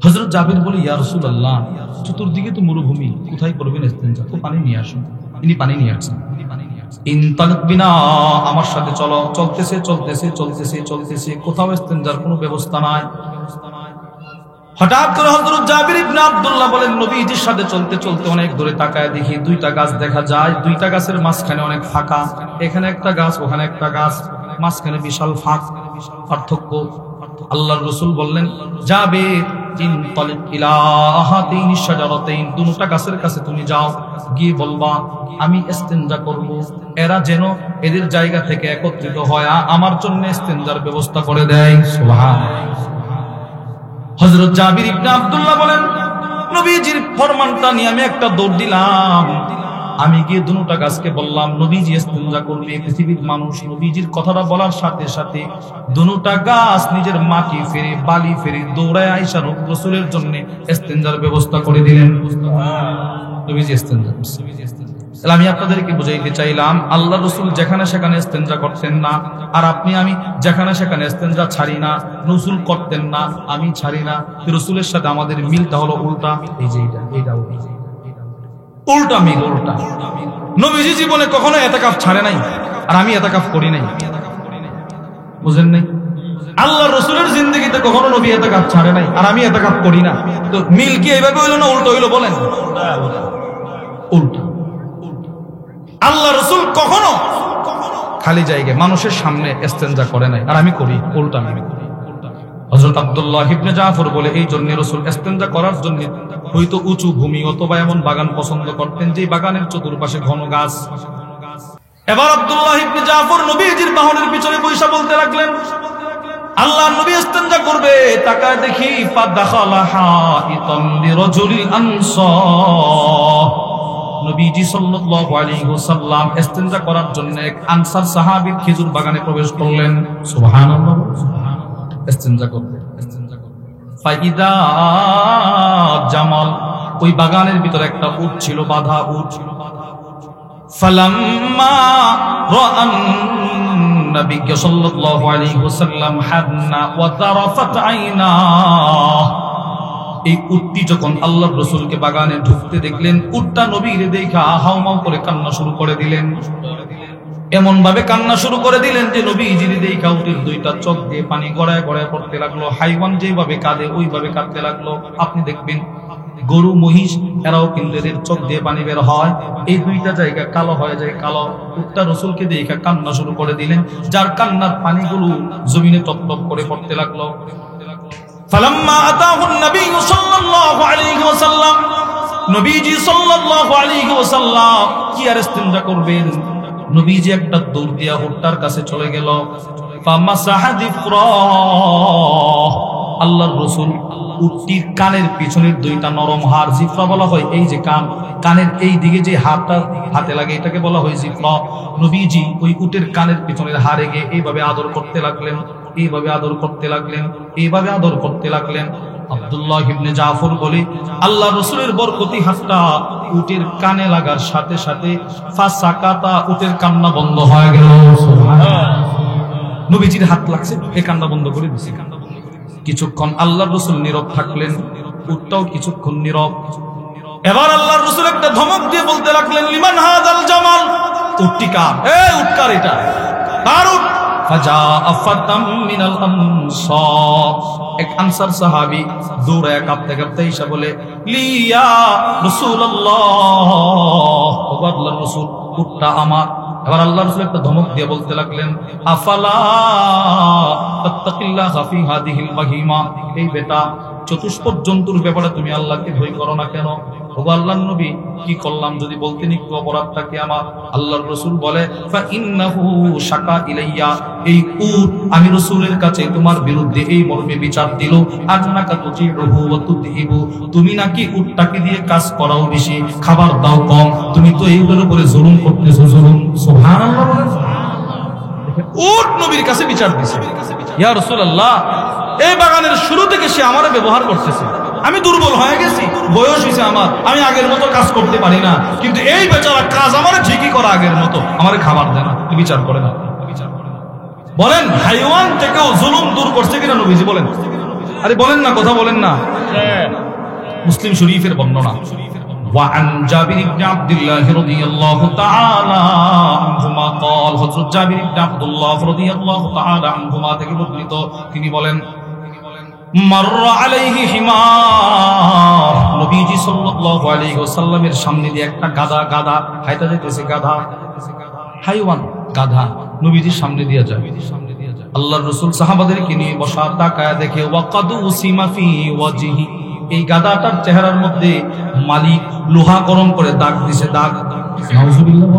হযরত জাবির বলে, ইয়া রাসূলুল্লাহ, চতুর্দিকে তো মরুভূমি, কোথায় করবেন ইস্তেনজা? তো পানি নিয়ে আসুন। তিনি পানি নিয়ে আসছেন। ইনতালিক বিনা, আমার সাথে চলো। চলতেছে, কোথাও ইস্তেনজার কোনো ব্যবস্থা নাই। হঠাৎ করে হযরত জাবির ইবনে আব্দুল্লাহ বলেন, নবীজির সাথে চলতে চলতে অনেক দূরে তাকায় দেখি দুইটা গাছ দেখা যায়, দুইটা গাছের মাঝখানে অনেক ফাঁকা, এখানে একটা গাছ ওখানে একটা গাছ, মাঝখানে বিশাল ফাঁক, পার্থক্য। আল্লাহর রাসূল বললেন, জাবির ইনতালিক ইলা হাতাইনি শাজারাতাইন, দুটো গাছের কাছে তুমি যাও, গিয়ে বলবা আমি ইস্তেনজা করব, এরা যেন এদের জায়গা থেকে একত্রিত হয় আমার জন্য ইস্তেনজার ব্যবস্থা করে দেয়। সুবহানাল্লাহ। হযরত জাবির ইবনে আব্দুল্লাহ বলেন, নবীজির ফরমানটা নিয়ে আমি একটা দৌড় দিলাম, আমি গিয়ে দুটো গাছকে বললাম নবীজি ইস্তেনজা করবে। পৃথিবীর মানুষ নবীজির কথাটা বলার সাথে সাথে দুটো গাছ নিজের মাটি ফেরে বালি ফেরে দৌড়ায় আয়েশা রাসূলের জন্য ইস্তেনজার ব্যবস্থা করে দিলেন। নবীজি ইস্তেনজা করছেন। আমি আপনাদেরকে বুঝাইতে চাইলাম, আল্লাহ রাসূল যেখানে সেখানে ইস্তেনজা করতেন না, আর আপনি আমি যেখানে সেখানে ইস্তেনজা ছাড়ি না। রাসূল করতেন না, আমি ছাড়ি না। রাসূলের সাথে আমাদের মিলটা হলো উল্টা। এই যে এইটা উল্টা মিল, উল্টা। নবীজি জীবনে কখনো ইতিকাফ ছাড়ে নাই, আর আমি ইতিকাফ করি নাই। বুঝেন নাই? আল্লাহ রাসূলের জিন্দেগিতে কখনো নবী ইতিকাফ ছাড়ে নাই, আর আমি ইতিকাফ করি না। তো মিল কি এইভাবে হইলো না উল্টো হইলো বলেন? উল্টা। আল্লাহ রাসূল কখনো খালি জায়গায় মানুষের সামনে ইস্তেনজা করে নাই, আর আমি করি, উল্টা আমি করি। হযরত আব্দুল্লাহ ইবনে জাফর বলে, এই জন্য রাসূল ইস্তেনজা করার জন্য হয়তো উঁচু ভূমি অথবা এমন বাগান পছন্দ করতেন যে বাগানের চতুর্পাশে ঘন গাছ। এবার আব্দুল্লাহ ইবনে জাফর নবীজির বাহনের পিছনে বৈশা বলতে লাগলেন, আল্লাহর নবী ইস্তেনজা করবে, তাকায় দেখি ফাদাখালা হাইতান লিরাজুলিল আনসার, নবীজি সাল্লাল্লাহু আলাইহি ওয়াসাল্লাম ইস্তেনজা করার জন্য এক আনসার সাহাবীর খেজুর বাগানে প্রবেশ করলেন। সুবহানাল্লাহ। ইস্তেনজা করবে। ফাইদা জামাল, ওই বাগানের ভিতরে একটা উট ছিল, বাঁধা উট। ফালাম্মা রাআন নবী সাল্লাল্লাহু আলাইহি ওয়াসাল্লাম হান্না ওয়া তারাফাত আইনা, এই উটটি যখন আল্লাহর রাসূলকে বাগানে ঢুকতে দেখলেন, উটটা নবীরে দেখা হাউমাউ করে কান্না শুরু করে দিলেন। এমন ভাবে কান্না শুরু করে দিলেন যে নবীজির দেখা উটের দুইটা চোখ দিয়ে পানি গড়ায় গড়ায় পড়তে লাগলো। হাইওয়ান যেভাবে কাঁদে ওইভাবে কাঁদতে লাগলো। আপনি দেখবেন গরু মহিষ এরাও কিন্তু এদের চোখ দিয়ে পানি বের হয়, এই দুইটা জায়গা কালো হয়ে যায়, কালো। উটটা রাসূলকে দেখা কান্না শুরু করে দিলেন, যার কান্নার পানিগুলো জমিনে টপ টপ করে পড়তে লাগলো। ফালাম্মা আতাহু নবী সাল্লাল্লাহু আলাইহি ওয়াসাল্লাম, নবীজি সাল্লাল্লাহু আলাইহি ওয়াসাল্লাম কি আর ইস্তেনজা করবেন, নবীজি একটা দৌড় দিয়া উটটার কাছে চলে গেল। ফামাসাহা যিফরা, আল্লাহর রাসূল উটটির কানের পিছনের দুইটা নরম হাড়, জিফরা বলা হয় এই যে কান, কানের এই দিকে যে হাড়টা হাতে লাগে এটাকে বলা হয় জিফরা। নবীজি ওই উটের কানের পিছনের হাড়ে গিয়ে এইভাবে আদর করতে লাগলেন, এইভাবে আদর করতে লাগলেন, এইভাবে আদর করতে লাগলেন। আব্দুল্লাহ ইবনে জাফর বলে, আল্লাহ রাসূলের বরকতি হাতটা উটের কানে লাগার সাথে সাথে ফাসাকাতা, উটের কান্না বন্ধ হয়ে গেল। সুবহানাল্লাহ। নবীজির হাত লাগছে, এই কান্না বন্ধ করে দিয়েছে। কিছুক্ষণ আল্লাহর রাসূল নীরব থাকলেন, উটটাও কিছুক্ষণ নীরব। এবার আল্লাহর রাসূল একটা ধমক দিয়ে বলতে লাগলেন, লিমান হাযাল জামাল, উটটি কার? এই উট কার? এটা কার উট? ফাজাআ ফাতাম মিনাল আনসার, এক আনসার সাহাবী দৌড়ায় কাঁপতে কাঁপতে এসে বলে, লিয়া রাসূলুল্লাহ, ও আল্লাহর রাসূল, উটটা আমার। এবার আল্লাহর রাসূল একটা ধমক দিয়ে বলতে লাগলেন, আফালা তাত্তাকিল্লাহা ফি হাদিহিল বাহিমা, এই বেটা চতুষ্পদ জন্তুর ব্যাপারে তুমি আল্লাহকে ভয় করো না কেন? ও আল্লাহর নবী, কি করলাম যদি বলতেন একটু অপরাধটা কি আমার? আল্লাহর রাসূল বলে, ফা ইন্নাহু শাকা ইলাইয়া, এই উট আমি রাসূলের কাছে তোমার বিরুদ্ধে এই মর্মে বিচার দিল, আন্নাকা তুতিউহু ওয়া তুযহিবু, তুমি নাকি উটটাকে দিয়ে কাজ করাও বেশি, খাবার দাও কম, তুমি তো এইগুলোর উপরে জুলুম করতেছো, জুলুম। সুবহানাল্লাহ। উট নবীর কাছে বিচার দিছে, ইয়া রাসূলুল্লাহ, এই বাগানের শুরু থেকে সে আমারে ব্যবহার করতেছে, আমি দুর্বল হয়ে গেছি, বয়স হয়েছে আমার, আমি আগের মতো কাজ করতে পারি না, কিন্তু এই বেচারা কাজ আমার ঠিকই করা আগের মতো, আমার খাবার দেয় না, বিচার করে না। বলেন হাইওয়ান থেকেও জুলুম দূর করছে কিনা নবীজি? বলেন, আরে বলেন না, কথা বলেন না। মুসলিম শরীফের বর্ণনা, وعن جابر بن عبد الله رضي الله تعالى عنهما قال, হযরত জাবির ইবনে আব্দুল্লাহ রাদিয়াল্লাহু তাআলা আনহুমা থেকে বর্ণিত, তিনি বলেন, মাররা আলাইহি হিমার, নবীজি সাল্লাল্লাহু আলাইহি ওয়াসাল্লামের সামনে দিয়ে একটা গাধা হাইটা যাইতেছে, হাইওয়ান গাধা নবীজির সামনে দিয়ে যায়। আল্লাহর রাসূল সাহাবাদেরকে নিয়ে বসা, তাকায় দেখে ওয়াকাদ উসিমা ফি ওয়াজহি, এই গাধাটার চেহারার মধ্যে মালিক লোহা গরম করে দাগ দিছে, দাগ। নাউজুবিল্লাহ।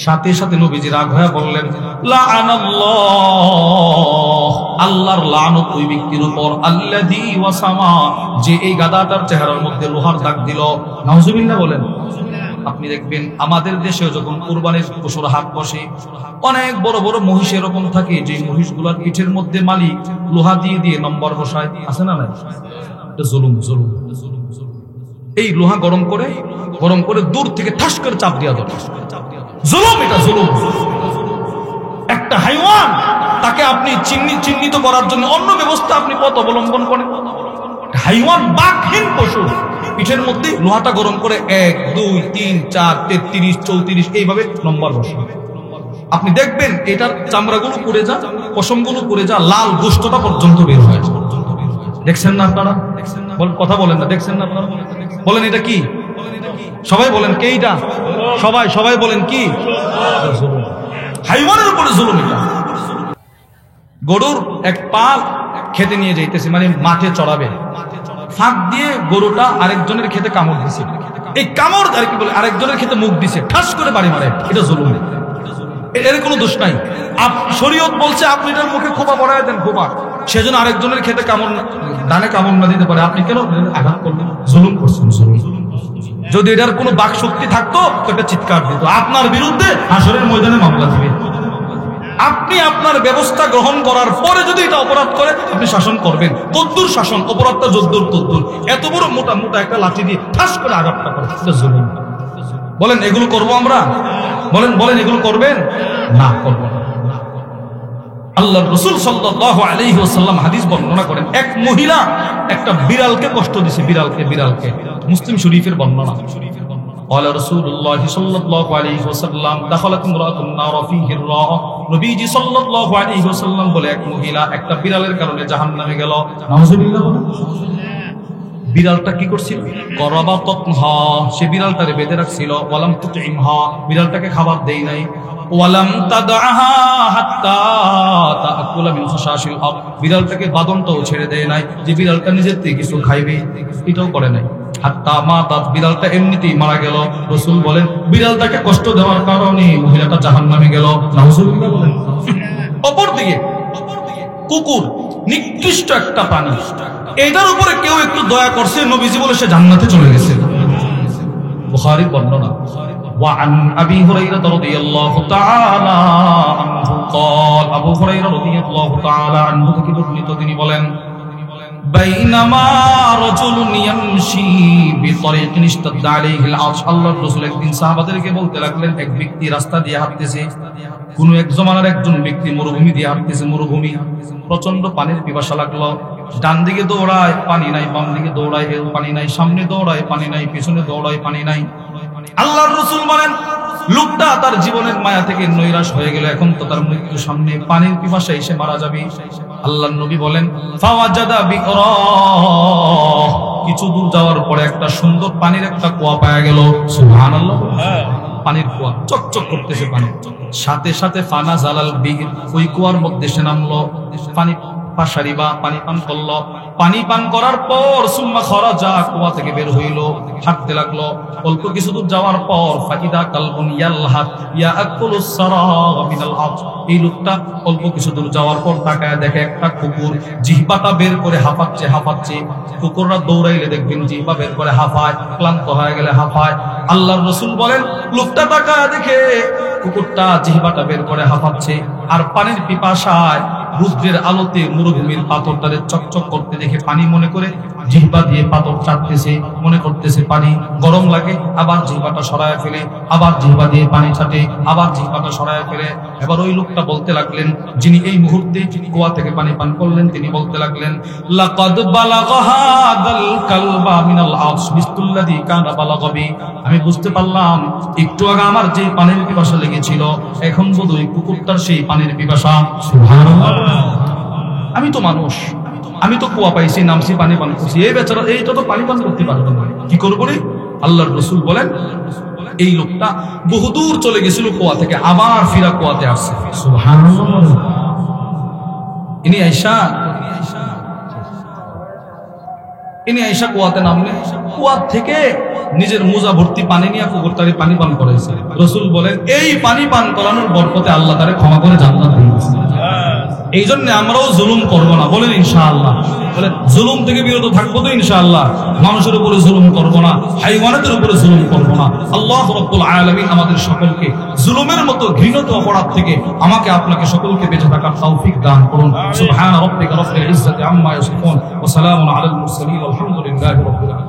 সাথে সাথে নবীজি রাগ হয়ে বললেন লাআনাল্লাহ, আল্লাহর লানত ওই ব্যক্তির উপর, আল্লাযী ওয়াসামা, যে এই গাধাটার চেহারার মধ্যে লোহার দাগ দিল। নাউজুবিল্লাহ বলেন। আপনি দেখবেন আমাদের দেশেও যখন কুরবানির পশুর হাট বসে, অনেক বড় বড় মহিষ এরকম থাকে যে মহিষগুলোর পিঠের মধ্যে মালিক লোহা দিয়ে দিয়ে নম্বর বসায়, আছে না নাই? এটা জুলুম। এই লোহা গরম করে দূর থেকে ঠাস করে চাপ দিয়া দেয়, জুলুম। এটা জুলুম। একটা হাইওয়ান, তাকে আপনি চিহ্নিত করার জন্য অন্য ব্যবস্থা আপনি পথ অবলম্বন করেন। হাইওয়ান বাঘহীন পশু, পিঠের মধ্যে লোহাটা গরম করে 1 2 3 4 33 34 এইভাবে নম্বর বসে। আপনি দেখবেন এটার চামড়াগুলো পুড়ে যা, পশমগুলো পুড়ে যা, লাল গোশতটা পর্যন্ত বের হয়ে যায়। দেখছেন না আপনারা? কথা বলেন না, দেখছেন না আপনারা? বলেন এটা কি? সবাই বলেন কে এটা? সবাই বলেন কি? হাইওয়ানের উপরে জুলুম। এটা গরুর এক পা খেতে নিয়ে যাইতেছে, মানে মাঠে চড়াবে, ফাঁক দিয়ে গরুটা আরেকজনের খেতে কামড় দিছে। এই কামড় আর কি বলে, আরেকজনের খেতে মুখ দিছে, ঠাস করে বাড়ি মারে। এটা জুলুম। এর কোনো দোষ নাই। শরীয়ত বলছে আপনি এটার মুখে খোপা পড়ায় দেন, খোপা, সেজন্য আরেকজনের খেতে ডানে কামড় না দিতে পারে। আপনি কেন আঘাত করলেন? জুলুম করছেন। যদি এটার কোনো বাক শক্তি থাকতো তো এটা চিৎকার দিত, আপনার বিরুদ্ধে হাসরের ময়দানে মামলা দিবে। আপনি আপনার ব্যবস্থা গ্রহণ করার পরে যদি এটা অপরাধ করে, আপনি শাসন করবেন। কদ্দুর শাসন, অপরাধটা যদ্দুর তদ্দুর। এত বড় মোটা একটা লাঠি দিয়ে ঠাস করে আঘাতটা করে, এটা জুলুম। বলেন এগুলো করবো আমরা? বলেন এগুলো করবেন না? করব না। আল্লাহর রাসূল সাল্লাল্লাহু আলাইহি ওয়াসাল্লাম হাদিস বর্ণনা করেন, এক মহিলা একটা বিড়ালকে কষ্ট দিয়েছে, বিড়ালকে। মুসলিম শরীফের বর্ণনা। قال رسول الله صلى الله عليه وسلم دخلت امرأة النار فيه الراء, নবীজি সাল্লাল্লাহু আলাইহি ওয়াসাল্লাম বলে এক মহিলা একটা বিড়ালের কারণে জাহান্নামে গেল। নাউজুবিল্লাহ। বিড়ালটা কি করছিল? করাবাতহা, সে বিড়ালটারে বেঁধে রাখছিল। ওয়ালাম তুতইমহা, বিড়ালটাকে খাবার দেই নাই। ওয়ালাম তাদআহা হাত্তা তাআকুলা মিন খাশাশিল আরদ, বিড়ালটাকে বাদনটাও ছেড়ে দেয় নাই যে বিড়ালটা নিজের থেকে কিছু খাইবে, এটাও করে নাই। হাত্তা মাতাত, বিড়ালটা এমনিতেই মারা গেল। রাসূল বলেন বিড়ালটাকে কষ্ট দেওয়ার কারণে মহিলাটা জাহান্নামে গেল। নাউজুবিল্লাহ বলেন। অপরদিকে কুকুর, নিকৃষ্ট একটা প্রাণী, এটার উপরে কেউ একটু দয়া করছে, নবীজি বলে সে জান্নাতে চলে গেছে। বুখারীর বর্ণনা। وعن أبي هريرة رضي الله تعالى عنه قال, আবু হুরায়রা রাদিয়াল্লাহু তাআলা আনহু থেকে বর্ণিত, তিনি বলেন বাইনামা রাজুলুন ইয়ামশি বিতরিকিন ইশতাদ্দা আলাইহিল আতশ, আল্লাহর রাসূল একদিন সাহাবাদেরকে বলতে লাগলেন, এক ব্যক্তি রাস্তা দিয়ে হাঁটতেছে, কোন এক জমানার একজন ব্যক্তি মরুভূমি দিয়ে হাঁটতেছে, মরুভূমি, প্রচন্ড পানির পিপাসা লাগলো। ডান দিকে দৌড়ায়, পানি নাই, বাম দিকে দৌড়ায়, পানি নাই, সামনে দৌড়ায়, পানি নাই, পিছনে দৌড়ায়, পানি নাই। আল্লাহর রাসূল বলেন লোকটা তার জীবনের মায়া থেকে নৈরাশ হয়ে গেল, এখন তো তার মৃত্যু সামনে, পানির পিপাসায় সে মারা যাবে। আল্লাহর নবী বলেন ফাওয়াজাদা বিকরা, কিছু দূর যাওয়ার পরে একটা সুন্দর পানির একটা কুয়া পাওয়া গেল। সুবহানাল্লাহ। পানির কুয়া চকচক করতেছে পানি। সাথে সাথে ফানা জালাল বিহির, ওই কুয়ার মধ্যে সে নামলো, পানি পাশারিবা, পানি পান করলো। পানি পান করার পর সুম্মা খরাজা, কুয়া থেকে বের হইল, হাঁটতে লাগলো। অল্প কিছু দূর যাওয়ার পর ফাকিদা কালবুন ইয়ালহাত ইয়াকুলুস সারাগ মিনাল আতশ, এই লোকটা অল্প কিছু দূর যাওয়ার পর তাকায় দেখে একটা কুকুর জিহ্বাটা বের করে হাঁপাচ্ছে। কুকুররা দৌড়াইলে দেখবেন জিহ্বা বের করে হাঁপায়, ক্লান্ত হয়ে গেলে হাঁপায়। আল্লাহর রাসূল বলেন লোকটা তাকায় দেখে কুকুরটা জিহ্বাটা বের করে হাঁপাচ্ছে, আর পানির পিপাসায় রুদ্রের আলোতে মরুভূমির পাথরটারে চকচক করতে দেখে পানি মনে করে জিহ্বা দিয়ে পাথর চাটতেছে, মনে করতেছে পানি, গরম লাগে, আবার জিহ্বাটা সরায় ফেলে, আবার জিহ্বা দিয়ে পানি ছাটে, আবার জিহ্বাটা সরায় ফেলে। এবার ওই লোকটা বলতে লাগলেন, যিনি এই মুহূর্তে কুয়া থেকে পানি পান করলেন, তিনি বলতে লাগলেন লাকাদ বালাগা হাদাল কালবা মিনাল আতশ বিস্তুল্লাযী কানা বালাগাবি, আমি বুঝতে পারলাম একটু আগে আমার যে পানির পিপাসা লেগেছিল, এখন বোধহয় কুকুরটার সেই পানির পিপাসা। সুবহানাল্লাহ। আমি তো মানুষ, আমি তো কুয়া পাইছি, নামছি, পানি পান করছি, এই বেচারা এইটা তো পানি পান করতে পারবে না, কি করবো রে? আল্লাহর রাসূল বলেন এই লোকটা বহুদূর চলে গেছিল কুয়া থেকে, আবার ফিরা কুয়াতে আসছে। সুবহানাল্লাহ। ইনি আয়েশা কুয়াতে নামলে কুয়া থেকে নিজের মোজা ভর্তি পানি নিয়ে কুকুরটারে পানি পান করেছে। রাসূল বলেন এই পানি পান করানোর বরকতে আল্লাহ তারে ক্ষমা করে জান্নাত দিয়েছে। এই জন্য আমরাও জুলুম করব না, বলেন ইনশাআল্লাহ। বলেন জুলুম থেকে বিরত থাকবো তো ইনশাআল্লাহ। মানুষের উপরে জুলুম করব না, হাইওয়ানাতের উপরে জুলুম করব না। আল্লাহ রাব্বুল আলামিন আমাদের সকলকে জুলুমের মতো ঘৃণিত অপরাধ থেকে আমাকে আপনাকে সকলকে বেঁচে থাকার তৌফিক দান করুন। সুবহান রাব্বিকা রাব্বিল ইজ্জাতি আম্মা ইয়াসিফুন ওয়া সালামুন আলাল মুরসালিন ওয়ালহামদুলিল্লাহি রাব্বিল আলামিন।